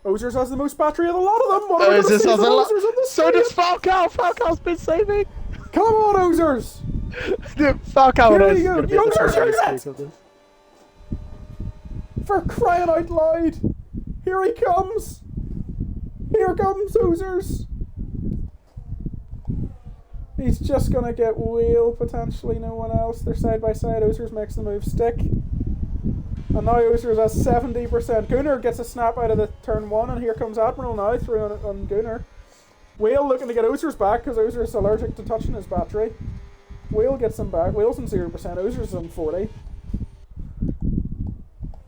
Ozers has the most battery of the lot of them. What are we Ozers going to see has from a lot. Ozers on this So street? does Falcao. Falcao's been saving. Come on, Ozers! Falcao Here is you go. going to be You the Ozers, first use race it! of this. For crying out loud! Here he comes! Here comes Ozers! He's just gonna get wheel, potentially no one else. They're side by side. Ozers makes the move stick. And now Ozer's at 70%. Gunnar gets a snap out of the turn 1, and here comes Admiral now through on Gunnar. Whale looking to get Ozer's back because Ozer's allergic to touching his battery. Whale gets him back. Whale's on 0%. Ozer's on 40.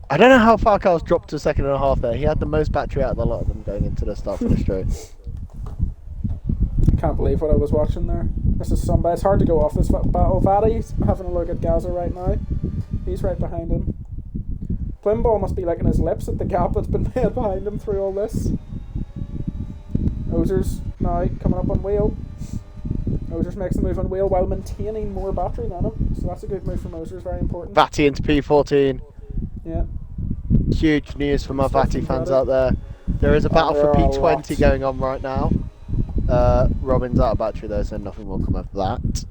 I don't know how Falcao's dropped to 2.5 there. He had the most battery out of a lot of them going into the start for the straight. Can't believe what I was watching there. This is somebody. It's hard to go off this battle. Vadi's having a look at Gaza right now. He's right behind him. Plimball must be licking his lips at the gap that's been made behind him through all this. Ozer's now coming up on Whale. Ozer's makes the move on Whale while maintaining more battery than him. So that's a good move from Ozer's, very important. Vati into P14. Yeah. Huge news for my Vati fans out there. There is a battle for P20 going on right now. Robin's out of battery though, so nothing will come of that.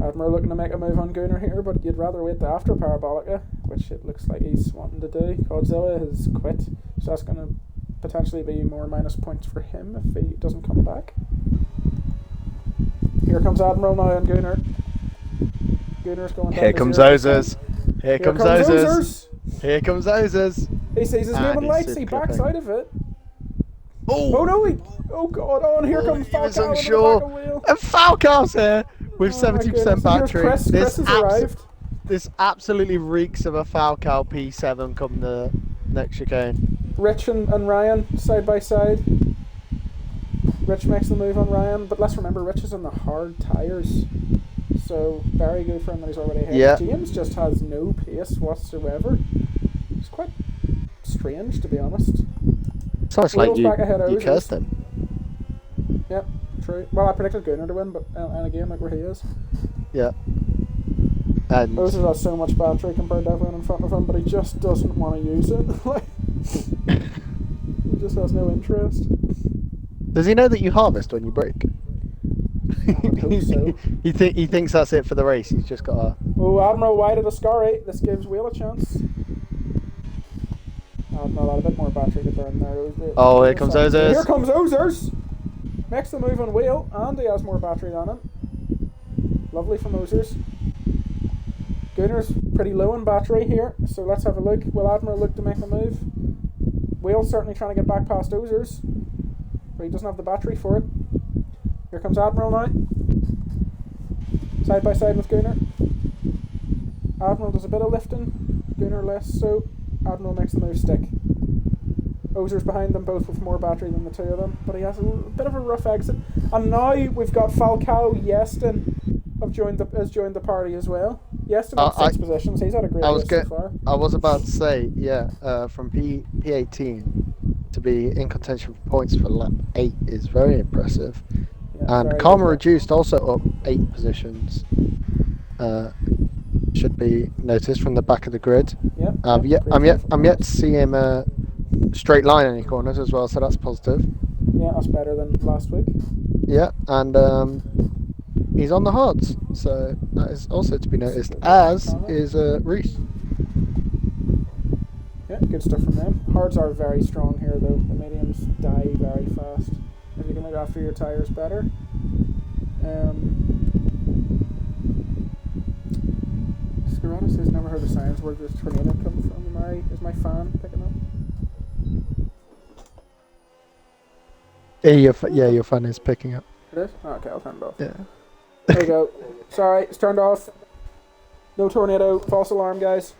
Admiral looking to make a move on Gunnar here, but you'd rather wait the after Parabolica, which it looks like he's wanting to do. Godzilla has quit, so that's going to potentially be more minus points for him if he doesn't come back. Here comes Admiral now on Gunnar. Gunnar's going down. Here comes Ozers. Here comes Ozers. Here comes Ozers. He sees his name on lights, he backs out of it. Oh no, oh god, oh, and here comes Falcao was unsure. And Falcao's here with 70% battery. Chris has arrived. This absolutely reeks of a Falcao P7 come the next chicane. Rich and Ryan side by side. Rich makes the move on Ryan, but let's remember Rich is on the hard tyres. So very good for him that he's already ahead. Yeah. James just has no pace whatsoever. It's quite strange, to be honest. Sounds like you cursed him. Yep, true. Well, I predicted Gunnar to win, but in a game like where he is. Yeah. And Ozers has so much battery compared to everyone in front of him, but he just doesn't want to use it. He just has no interest. Does he know that you harvest when you break? I would hope so. He thinks that's it for the race. He's just got a... Oh, Admiral wide of the Scary. This gives Whale a chance. Admiral had a bit more battery to burn there. Oh, here comes Ozers. Here comes Ozers! Makes the move on Whale, and he has more battery than him. Lovely from Ozers. Gunnar's pretty low on battery here, so let's have a look. Will Admiral look to make the move? Whale's certainly trying to get back past Ozers, but he doesn't have the battery for it. Here comes Admiral now. Side by side with Gunnar. Admiral does a bit of lifting, Gunnar less so. Admiral makes the move stick. Ozer's behind them both with more battery than the two of them, but he has a bit of a rough exit. And now we've got Falcao Yeston has joined the party as well. Yeston in 6 positions. He's had a great race so far. I was about to say, yeah, from P18 to be in contention for points for lap 8 is very impressive. Yeah, and Karma Reduced also up 8 positions. Should be noticed from the back of the grid. Yeah. I'm yet to see him straight line any corners as well, so that's positive. Yeah, that's better than last week. Yeah, and he's on the hards, so that is also to be noticed, as is Reese. Yeah, good stuff from them. Hards are very strong here though. The mediums die very fast. If you can look after your tyres better. Scarata says never heard the sirens. Where does tornado come from? Is my fan picking up? Yeah, your fan is picking up. It is? Oh, okay, I'll turn it off. Yeah. There we go. Sorry, it's turned off. No tornado. False alarm, guys.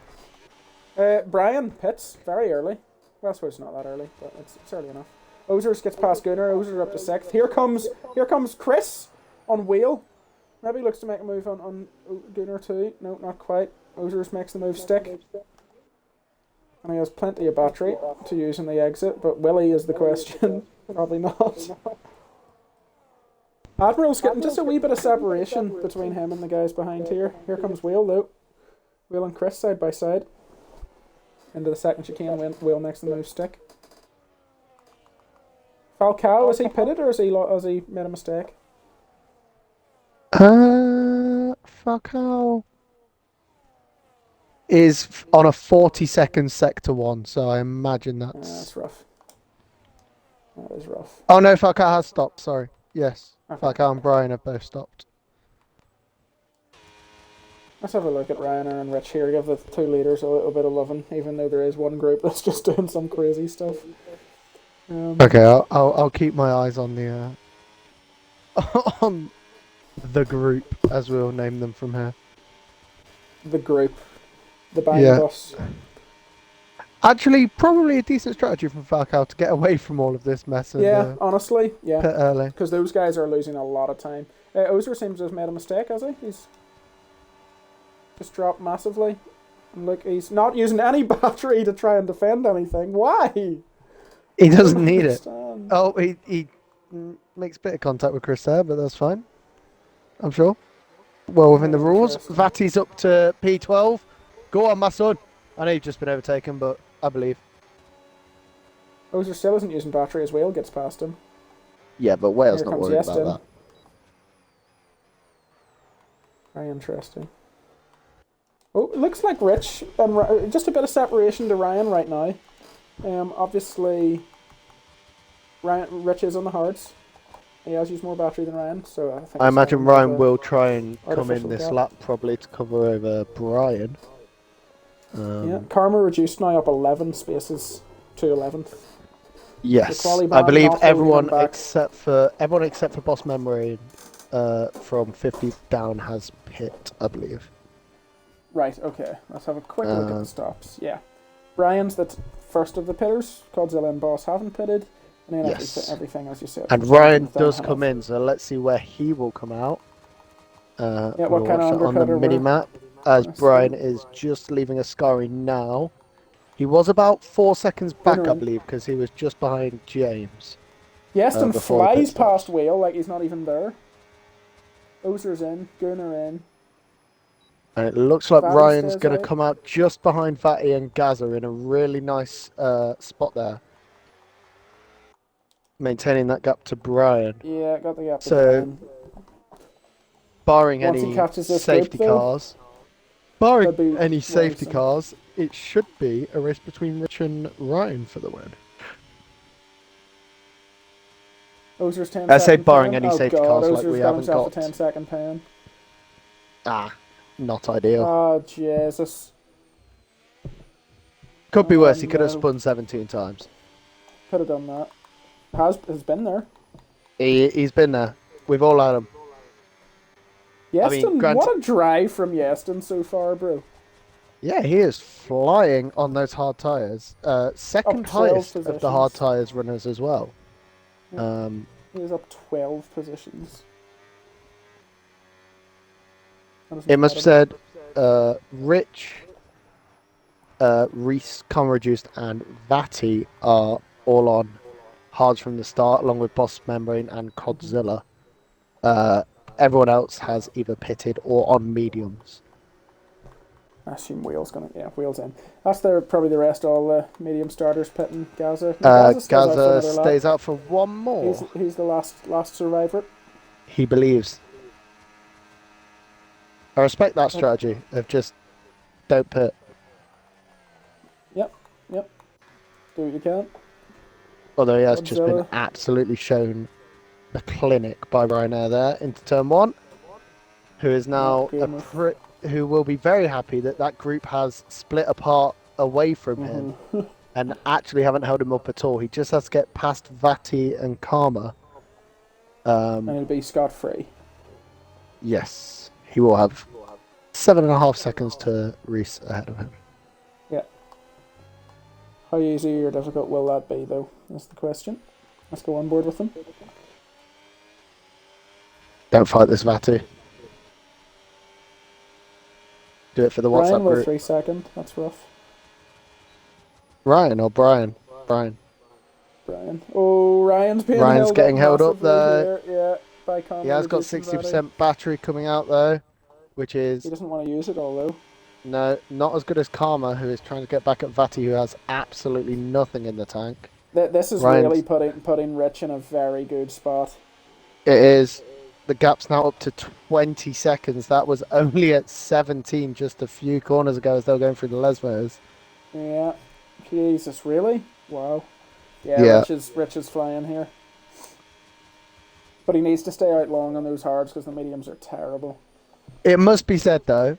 Brian pits very early. Well, I suppose it's not that early, but it's early enough. Ozers gets past Gunnar. Ozers up to 6th. Here comes Chris on Wheel. Maybe looks to make a move on Gunnar too. No, not quite. Ozers makes the move stick. And he has plenty of battery to use in the exit, but will he is the question. Probably not. Admiral's getting just a wee bit of separation between him and the guys behind here. Here comes Whale though. Whale and Chris side by side. Into the second chicane, Whale makes the move stick. Falcao, is he pitted or has he made a mistake? Falcao is on a 40-second sector 1, so I imagine that's rough. That is rough. Oh no, Falcao has stopped, sorry. Yes, okay. Falcao and Brian have both stopped. Let's have a look at Ryanair and Rich here. Give the two leaders a little bit of loving, even though there is one group that's just doing some crazy stuff. Okay, I'll keep my eyes on the on the group, as we'll name them from here. The group, the buying bus. Actually, probably a decent strategy from Falcao to get away from all of this mess. And, honestly, yeah. Pit early. Because those guys are losing a lot of time. Ozer seems to have made a mistake, has he? He's just dropped massively. And look, he's not using any battery to try and defend anything. Why? He doesn't need it. Oh, he makes a bit of contact with Chris there, but that's fine. I'm sure. Well, within the rules. Vati's up to P12. Go on, my son. I know you've just been overtaken, but I believe. Ozer still isn't using battery as Whale gets past him. Yeah, but Whale's not worried about that. Very interesting. Oh, it looks like Rich, and just a bit of separation to Ryan right now. Obviously, Rich is on the hards. He has used more battery than Ryan, so I imagine Ryan will try and come in this lap probably to cover over Brian. Karma reduced now up 11 spaces to 11th. Yes, I believe everyone except for Boss Memory from 50 down has pit, I believe. Right, okay. Let's have a quick look at the stops. Yeah. Brian's the first of the pitters. Godzilla and Boss haven't pitted. And then everything, as you said. And Ryan does come in, so let's see where he will come out. What kind of on the mini-map, as Brian is just leaving Ascari now. He was about 4 seconds back, I believe, because he was just behind James. Yeston flies past Whale like he's not even there. Ozer's in, Gunnar in. And it looks like Ryan's going to come out just behind Fatty and Gaza in a really nice spot there. Maintaining that gap to Brian. Yeah, got the gap to Brian. Barring any safety cars, it should be a race between Rich and Ryan for the win. Ozer's 10 I say barring any safety cars, like we haven't got. A 10-second pan. Not ideal. Oh, Jesus. Could be worse. He could have spun 17 times. Could have done that. Has been there. He's been there. We've all had him. Yeston, what a drive from Yeston so far, bro. Yeah, he is flying on those hard tyres. Second highest of the hard tyres runners as well. Yeah. He was up 12 positions. It must have said Rich, Reese, Con Reduced, and Vati are all on hards from the start, along with Boss Membrane and Codzilla. Everyone else has either pitted or on mediums. I assume Wheel's in. That's probably the rest. All the medium starters pitting. Gaza. Gaza stays out for one more. He's the last survivor. He believes. I respect that strategy of just don't pit. Yep. Do what you can. Although he has just been absolutely shown the clinic by Ryanair there into turn one, who is now who will be very happy that group has split apart away from him and actually haven't held him up at all. He just has to get past Vati and Karma. And he'll be scot-free. Yes, he will have 7.5 seconds to Reese ahead of him. Yeah. How easy or difficult will that be, though? That's the question. Let's go on board with him. Don't fight this Vati. Do it for the WhatsApp Ryan group. 3 seconds. That's rough. Ryan or Brian? Brian. Oh, Ryan's getting held up there. Yeah, by Conor. He has got 60% battery coming out though, which is. He doesn't want to use it all though. No, not as good as Karma, who is trying to get back at Vati, who has absolutely nothing in the tank. This is really putting Rich in a very good spot. It is. The gap's now up to 20 seconds. That was only at 17 just a few corners ago as they were going through the Lesmos. Yeah. Jesus, really? Wow. Yeah. Rich is flying here. But he needs to stay out long on those hards because the mediums are terrible. It must be said, though,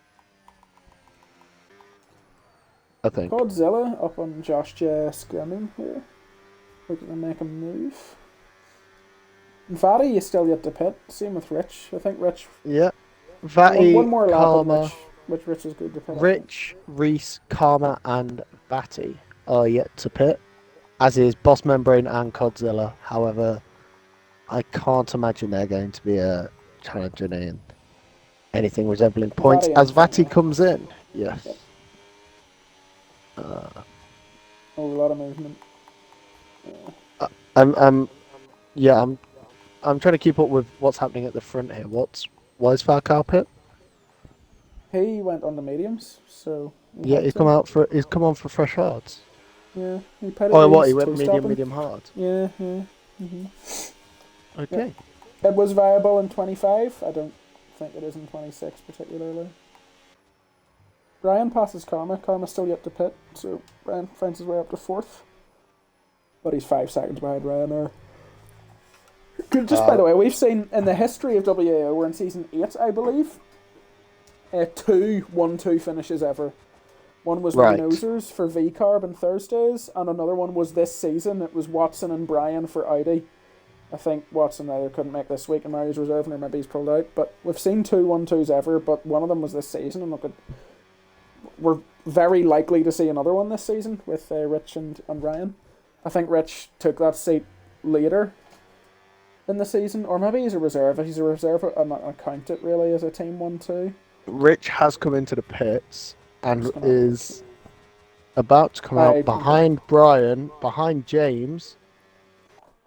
I think. Godzilla up on Josh J. Scrimming here. Looking to make a move. And Fatty, you still yet to pit. Same with Rich. I think Rich. Yeah. Vatty, One more lap on Karma, Rich is good to pit. Rich, Reese, Karma, and Vatty are yet to pit, as is Boss Membrane and Godzilla. However, I can't imagine they're going to be challenging in anything resembling points Vatty as and Vatty comes in. Yes. Yep. A lot of movement. Yeah. I'm trying to keep up with what's happening at the front here. Why is Farcar pit? He went on the mediums, so Yeah, he's come on for fresh hards. Yeah, he pitted. Oh, what? He went medium, hard. Yeah. Mm-hmm. Okay. Yeah. It was viable in 25. I don't think it is in 26 particularly. Brian passes Karma. Karma's still yet to pit, so Brian finds his way up to 4th. But he's 5 seconds behind Ryanair. Just by the way, we've seen in the history of WAO, we're in season 8, I believe, 2 1-2 finishes ever. One was right. Nosers for V-Carb on Thursdays, and another one was this season. It was Watson and Brian for Audi. I think Watson either couldn't make this week and Mario's reserving, or maybe he's pulled out. But we've seen 2 1-2s ever, but one of them was this season, and we're very likely to see another one this season with Rich and Ryan. I think Rich took that seat later in the season, or maybe he's a reserve. If he's a reserve, I'm not going to count it really as a team 1-2. Rich has come into the pits and is about to come out behind Brian, behind James.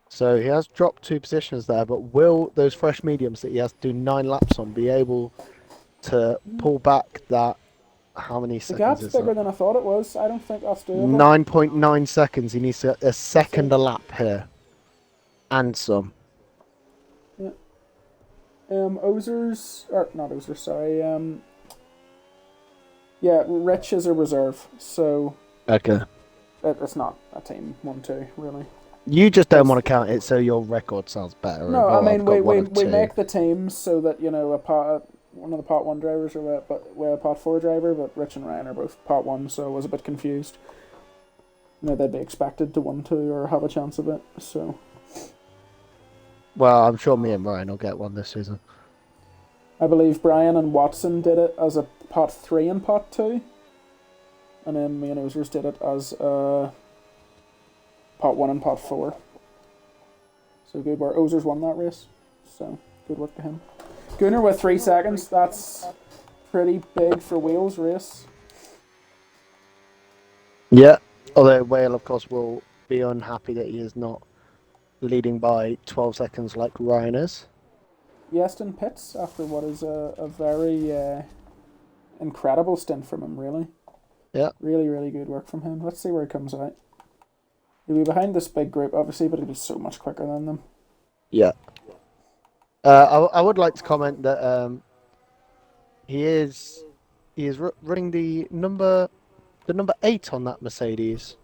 So he has dropped 2 positions there, but will those fresh mediums that he has to do 9 laps on be able to pull back that? How many seconds? The gap's bigger than I thought it was. I don't think that's doable. 9.9 seconds. He needs a second a lap here. And some. Yeah. Ozers, or not Ozers, sorry. Yeah, Rich is a reserve, so. Okay. It's not a team 1-2, really. You just don't want to count it so your record sounds better. No, I mean, we make the teams so that, you know, one of the Pot 1 drivers we're a Pot 4 driver, but Rich and Ryan are both Pot 1, so I was a bit confused. You know, they'd be expected to 1-2 or have a chance of it, so. Well, I'm sure me and Ryan will get one this season. I believe Brian and Watson did it as a Pot 3 and Pot 2, and then me and Ozers did it as Pot 1 and Pot 4. So good work. Ozers won that race, so good work to him. Gunnar with 3 seconds. That's pretty big for Wales race. Yeah, although Whale, of course, will be unhappy that he is not leading by 12 seconds like Ryan is. Yeston pits after what is a very incredible stint from him, really. Yeah. Really, really good work from him. Let's see where he comes out. He'll be behind this big group, obviously, but he'll be so much quicker than them. Yeah. I would like to comment that he is running the number 8 on that Mercedes.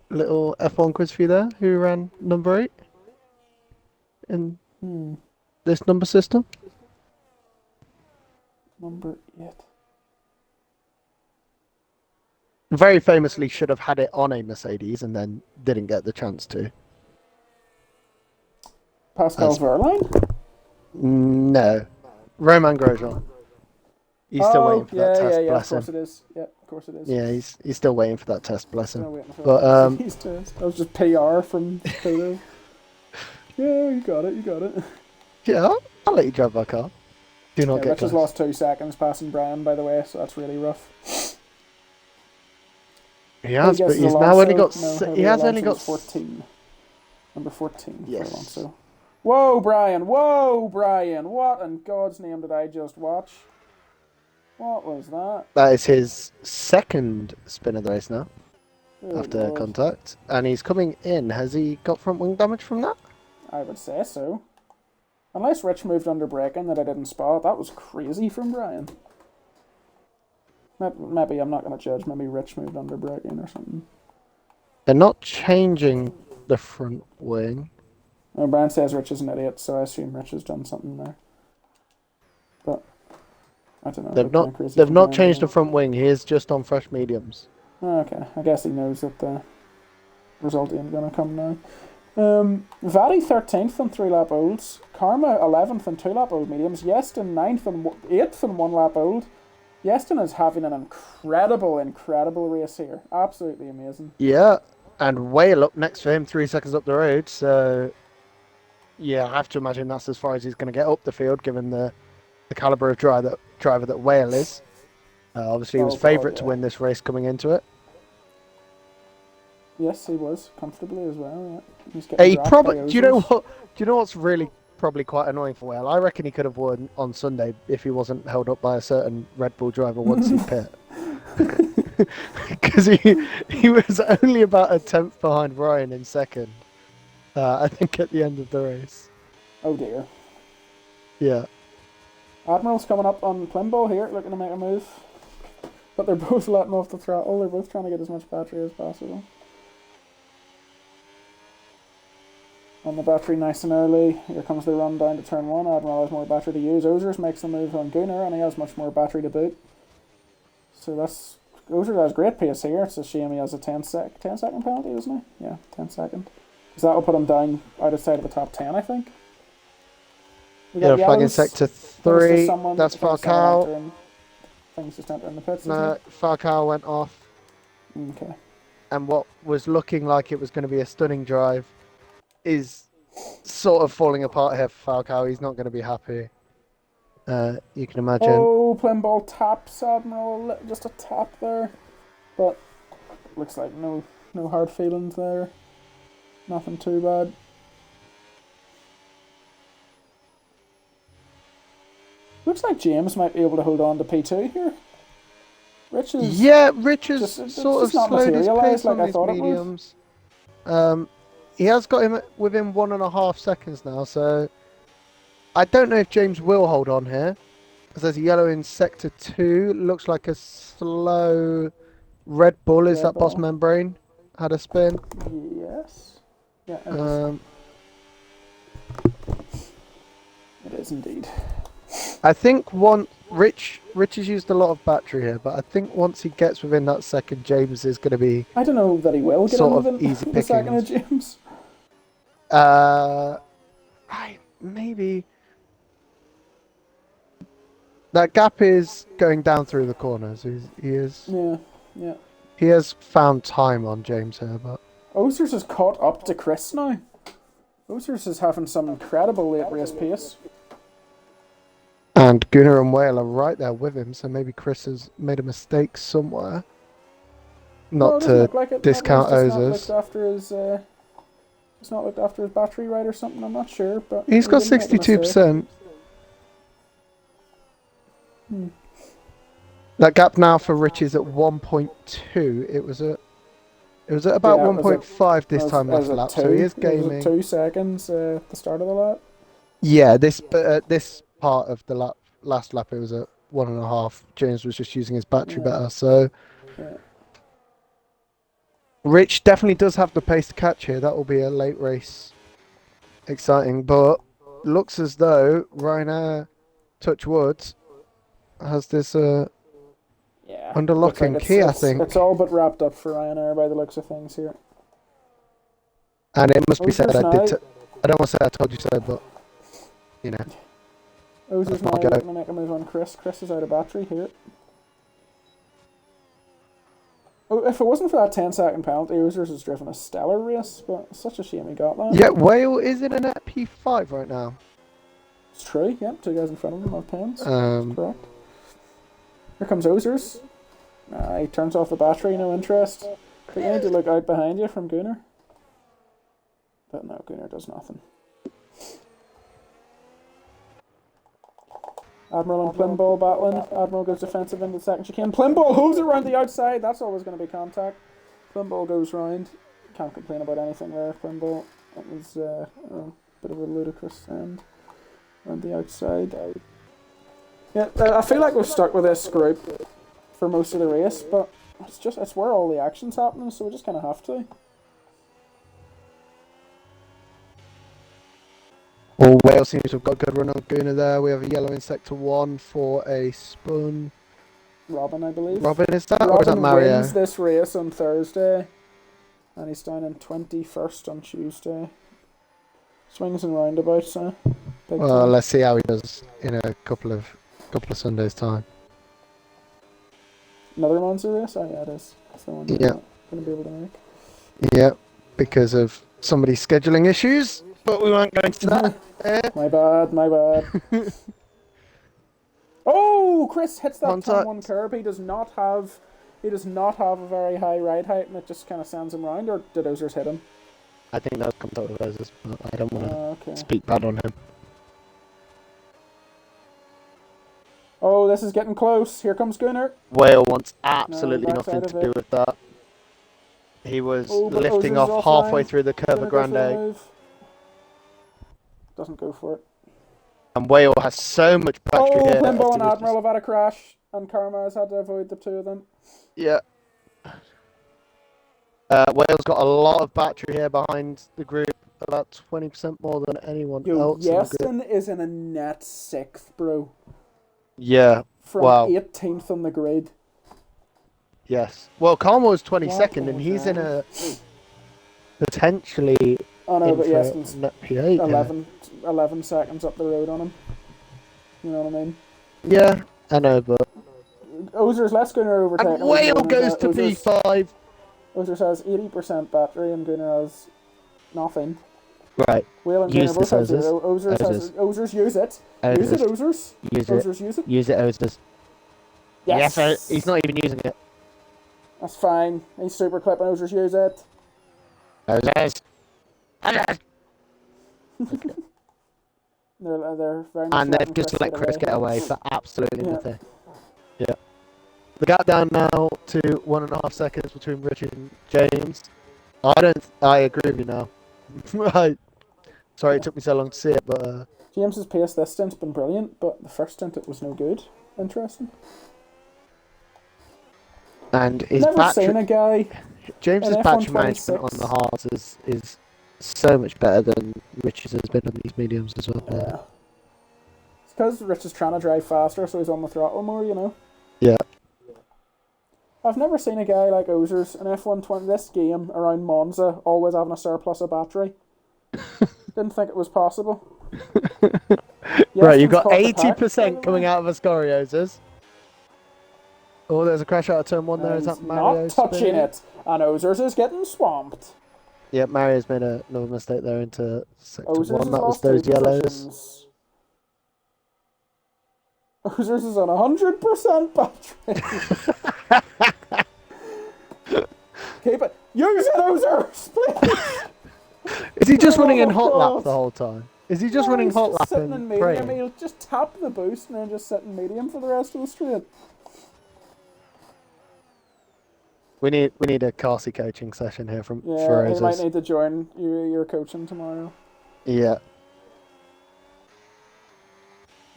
Little F1 quiz for you there. Who ran number 8 in this number system? Number 8. Very famously should have had it on a Mercedes and then didn't get the chance to. Pascal Verlaine? No. Romain Grosjean. He's still waiting for that test, bless him. Of course it is. Yeah, of course it is. Yeah, he's still waiting for that test, bless him. But that was just PR from Toto. Yeah, you got it. Yeah, I'll let you drive my car. Do not get Rich has lost 2 seconds passing Brian, by the way, so that's really rough. He has, but he's now only got. He has only got 14. Number 14 yes. for Alonso. Whoa, Brian! What in God's name did I just watch? What was that? That is his second spin of the race now, after God. contact, and he's coming in. Has he got front wing damage from that? I would say so. Unless Rich moved under braking that I didn't spot. That was crazy from Brian. Maybe I'm not going to judge. Maybe Rich moved under braking or something. They're not changing the front wing. Well, Brian says Rich is an idiot, so I assume Rich has done something there. But I don't know. They've not changed the front wing. He is just on fresh mediums. Oh, okay, I guess he knows that the result ain't gonna come now. Vadi 13th on 3 lap olds. Karma 11th on 2 lap old mediums. Yeston 9th and 8th on 1 lap old. Yeston is having an incredible race here. Absolutely amazing. Yeah, and Whale up next for him, 3 seconds up the road. So, yeah, I have to imagine that's as far as he's going to get up the field, given the calibre of driver that Whale is. Obviously, he was favourite to win this race coming into it. Yes, he was comfortably as well. Yeah, he probably. Do you know what? Do you know what's really probably quite annoying for Whale? I reckon he could have won on Sunday if he wasn't held up by a certain Red Bull driver once he pit. Because he was only about a tenth behind Ryan in second. I think at the end of the race. Oh dear. Yeah. Admiral's coming up on Plimbo here, looking to make a move. But they're both letting off the throttle. They're both trying to get as much battery as possible. On the battery nice and early. Here comes the run down to turn 1. Admiral has more battery to use. Ozers makes the move on Gunnar, and he has much more battery to boot. So that's... Ozers has great pace here. It's a shame he has a 10-second penalty, isn't he? Yeah, 10 second. Because that will put him down outside of the top 10, I think. Yeah, flagging sector 3. That's Falcao. Things just entering the pits. No, Falcao went off. Okay. And what was looking like it was going to be a stunning drive is sort of falling apart here for Falcao. He's not going to be happy. You can imagine. Oh, Plimball taps Admiral. Just a tap there. But looks like no hard feelings there. Nothing too bad. Looks like James might be able to hold on to P2 here. Rich is sort of slowed his pace on his mediums. He has got him within 1.5 seconds now, so I don't know if James will hold on here. Because there's a yellow in sector 2. Looks like a slow Red Bull. Is that Boss Membrane? Had a spin. Yes. Yeah. It is indeed. I think Rich has used a lot of battery here, but I think once he gets within that second, James is going to be. I don't know that he will get sort of easy the second of James. Maybe that gap is going down through the corners. He is. Yeah. He has found time on James here, but Ozers has caught up to Chris now. Ozers is having some incredible late race pace. And Gunnar and Whale are right there with him, so maybe Chris has made a mistake somewhere. Not to discount Ozers. He's not looked after his battery right or something, I'm not sure. But he's got 62%. That gap now for Rich is at 1.2. It was at about 1.5 this time last lap, so he is gaming. 2 seconds at the start of the lap. Yeah, this part of the last lap it was at 1.5. James was just using his battery better, so Rich definitely does have the pace to catch here. That will be a late race, exciting, but looks as though Ryanair, touch wood, has this under lock and key. I think it's all but wrapped up for Ryanair by the looks of things here. And it must be said, I don't want to say I told you so, but you know. Ozers now looking to make a move on Chris. Chris is out of battery here. Oh, if it wasn't for that 10-second penalty, Ozers has driven a stellar race, but it's such a shame he got that. Yeah, Whale is in a net P5 right now. It's true, yep, 2 guys in front of him have pens. That's correct. Here comes Ozers. He turns off the battery, no interest. But you need to look out behind you from Gunnar. But no, Gunnar does nothing. Admiral and Plimball battling. Admiral goes defensive into the second chicane. Plimball holds it around the outside. That's always going to be contact. Plimball goes round. Can't complain about anything there, Plimball. It was a bit of a ludicrous end around the outside. Yeah, I feel like we've stuck with this group for most of the race, but it's where all the action's happening, so we just kind of have to. Well, Wales seems to have got a good run on Guna there. We have a yellow in sector 1 for a spun. Robin, I believe. Robin, is that? Robin or is that Mario? wins this race on Thursday, and he's down in 21st on Tuesday. Swings and roundabouts, Big Well, time. let's see how he does in a couple of Sundays' time. Another Monza race? Oh yeah, it is. That's the one you're not going to be able to make. Yeah, because of somebody's scheduling issues, but we won't go into that. My bad. Oh, Chris hits that turn 1 curb. He does not have a very high ride height, and it just kind of sends him round. Or did Ozers hit him? I think that comes out of Ozers, but I don't want to Okay. speak bad on him. Oh, this is getting close. Here comes Gunnar. Whale wants absolutely nothing backside to of do it. with that. He was but lifting Ozers off offline. halfway through the Gonna Curva go for the Grande, move. Doesn't go for it. and Whale has so much battery here. Limbo and Admiral have had a crash, and Karma has had to avoid the two of them. Yeah. Whale's got a lot of battery here behind the group, about 20% more than anyone else in the group. Yeston is in a net 6th, bro. Yeah. From Wow. 18th on the grid. Yes. Well, Karma was 22nd, and he's in a potentially. Oh no, but yes, Yeston's P8. 11 seconds up the road on him. You know what I mean? Yeah, I know, but. Ozers, let's Gunnar overtake. And Whale goes to P5. Ozers has 80% battery, and Gunnar has nothing. Right. Whale and Gunnar both have 0. Ozers use it. Use it, Ozers. Ozers use it. Use it, Ozers. Yes. He's not even using it. That's fine. He's super clipping. Ozers use it. Ozers. They're very much. And they've just let Chris get away for absolutely nothing. Yeah. The gap down now to 1.5 seconds between Richard and James. I agree with you now. Sorry it took me so long to see it, but James's pace this stint's been brilliant, but the first stint it was no good. Interesting. And his Never battery, seen a guy. James's battery management on the hards is so much better than Richard's has been on these mediums as well. Yeah. It's because Rich is trying to drive faster, so he's on the throttle more, you know. Yeah. I've never seen a guy like Ozers in F120 this game around Monza always having a surplus of battery. Didn't think it was possible. Right, you've got 80% coming out of Ascarios's. Oh, there's a crash out of turn 1 there. Is that Mario? Not touching it, and Ozers is getting swamped. Yeah, Mario's made another mistake there into sector Ozers 1. That was those yellows. Positions. Ozers is on 100% battery. Keep it. Use it, Ozers, please. Is he just running in hot lap the whole time? Is he just running hot lap sitting in medium? praying? He'll just tap the boost and then just sit in medium for the rest of the straight. We need a Carsey coaching session here for he Ozers. might need to join your coaching tomorrow. Yeah.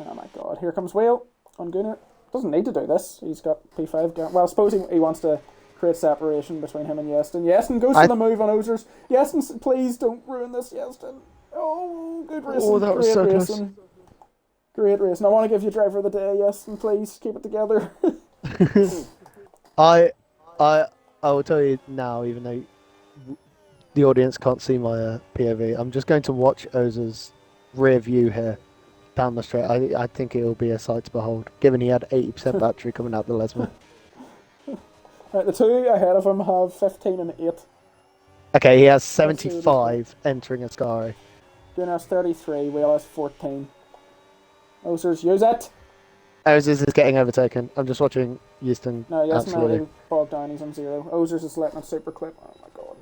Oh my god, here comes Whale on Gunnar. Doesn't need to do this. He's got P5. Well, I suppose he wants to create separation between him and Yeston. Yeston goes for the move on Ozers. Yeston, please don't ruin this, Yeston. Oh, good racing. Oh, that was so close. Great racing. I want to give you driver of the day, Yeston. Please keep it together. I will tell you now, even though the audience can't see my POV, I'm just going to watch Ozer's rear view here down the straight. I think it will be a sight to behold, given he had 80% battery coming out the Lesmo. Right, the two ahead of him have 15 and 8. Okay, he has 75 entering Ascari. Gunnar has 33, Whale has 14. Ozers, use it! Ozers is getting overtaken. I'm just watching Houston. No, yes, absolutely. no, bogged down, he's on 0. Ozers is letting it super clip. Oh my god.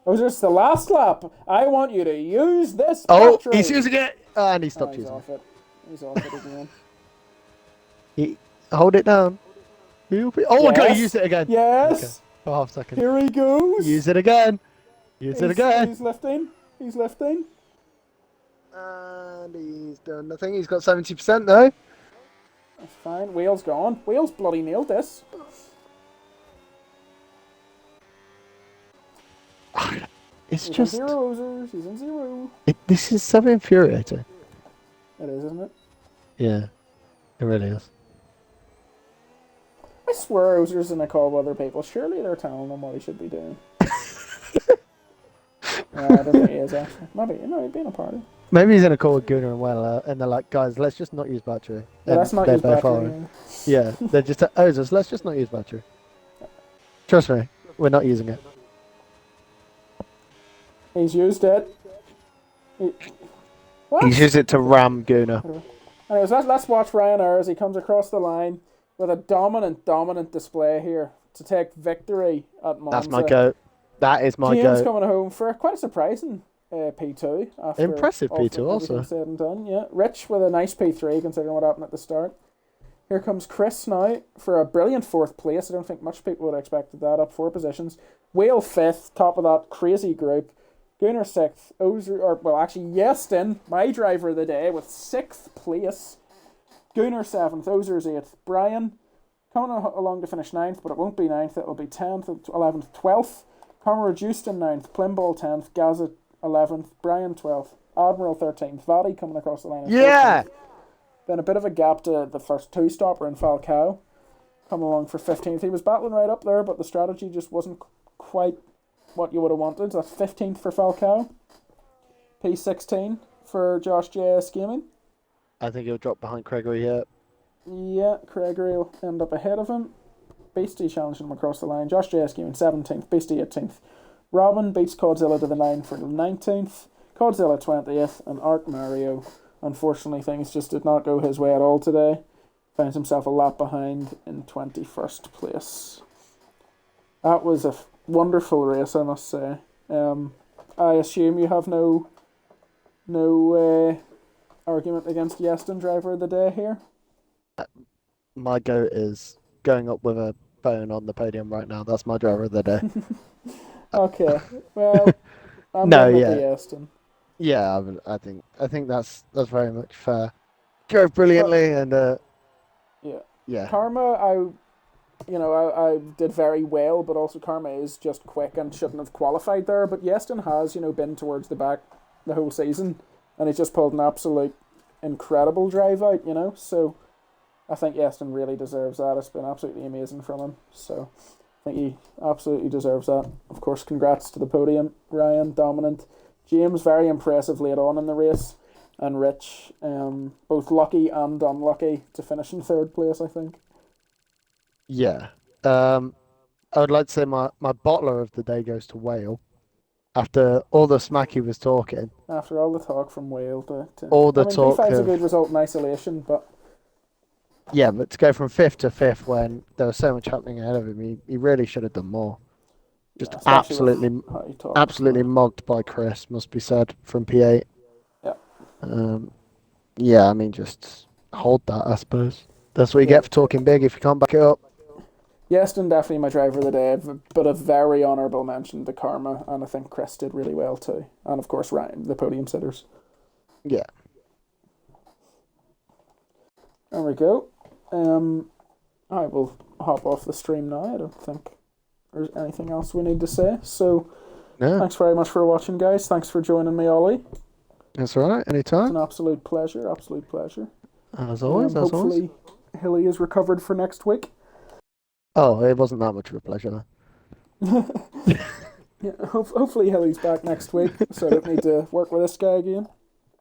Ozers, the last lap. I want you to use this battery. Oh, he's using it! And he stopped he's using off it. He's off it again. Hold it down. Oh my god, he used it again. Yes! Okay. For half a second. Here he goes! Use it again! Use it again! He's lifting. He's lifting. And he's done nothing. He's got 70% though. That's fine. Whale's gone. Whale's bloody nailed this. It's He's just in zero, Ozers. He's in zero. this is so infuriating. It is, isn't it? Yeah, it really is. I swear Ozers in a call with other people. Surely they're telling him what he should be doing. I don't think he is, actually. Maybe, he'd be in a party. Maybe he's in a call with Gunnar and Weller, and they're like, guys, let's just not use battery. Yeah, let's not they're use both battery. following. Yeah, they're just Ozers, let's just not use battery. Trust me, we're not using it. He's used it. What? He's used it to ram Gunnar. Anyways, let's watch Ryan Ayres as he comes across the line with a dominant display here to take victory at Monza. That's my goat. That is my James goat. coming home for quite a surprising P2. After Impressive P2 also. Said and done, yeah. Rich with a nice P3 considering what happened at the start. Here comes Chris now for a brilliant 4th place. I don't think much people would have expected that. Up 4 positions. Whale 5th, top of that crazy group. Gunnar 6th. Yeston, my driver of the day, with 6th place. Gunnar 7th. Ozers 8th. Brian coming along to finish 9th, but it won't be 9th. It'll be 10th, 11th, 12th. Connor reduced in 9th. Plimball 10th. Gaza 11th. Brian 12th. Admiral 13th. Vadi coming across the line. Yeah! 14th. Then a bit of a gap to the first 2-stopper in Falcao. Coming along for 15th. He was battling right up there, but the strategy just wasn't quite what you would have wanted. That's 15th for Falcao. P16 for Josh J.S. Gaming. I think he'll drop behind Gregory here. Yeah, Gregory will end up ahead of him. Beastie challenging him across the line. Josh J.S. Gaming 17th. Beastie 18th. Robin beats Codzilla to the line for the 19th. Codzilla 20th. And Art Mario, unfortunately, things just did not go his way at all today. Finds himself a lap behind in 21st place. That was a wonderful race, I must say. I assume you have no argument against Yeston driver of the day here. My goat is going up with a phone on the podium right now. That's my driver of the day. Okay, well, I'm No, going yeah. with Yeston. Yeah, I think that's very much fair. Drove brilliantly and yeah. Karma, I did very well, but also Karma is just quick and shouldn't have qualified there. But Yeston has, been towards the back the whole season, and he's just pulled an absolute incredible drive out, So I think Yeston really deserves that. It's been absolutely amazing from him. So I think he absolutely deserves that. Of course, congrats to the podium. Ryan, dominant. James, very impressive late on in the race. And Rich, both lucky and unlucky to finish in 3rd place, I think. Yeah. I would like to say my bottler of the day goes to Whale. After all the smack he was talking. After all the talk from Whale to all the talk P5's a of, good result in isolation, but yeah, but to go from 5th to 5th when there was so much happening ahead of him, he really should have done more. Just absolutely mugged by Chris, must be said, from P8. Yeah. Yeah, I mean, just hold that, I suppose. That's what you get for talking big if you can't back it up. Yeston definitely my driver of the day, but a very honourable mention to Karma, and I think Chris did really well too. And of course Ryan, the podium sitters. Yeah. There we go. I will hop off the stream now. I don't think there's anything else we need to say. So Thanks very much for watching, guys. Thanks for joining me, Ollie. That's all right. Anytime. It's an absolute pleasure. As always. Hopefully Hilly is recovered for next week. Oh, it wasn't that much of a pleasure, though. Yeah, hopefully Hilly's back next week, so I don't need to work with this guy again.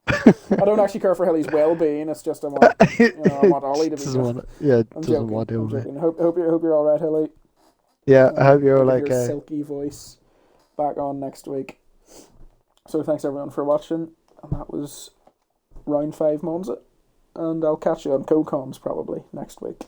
I don't actually care for Hilly's well-being. It's just I want Ollie to be good. Doesn't want to deal with it. Hope you're all right, Hilly. Yeah, I hope you're all your okay. Silky voice back on next week. So thanks everyone for watching, and that was round 5 Monza, and I'll catch you on co-coms probably next week.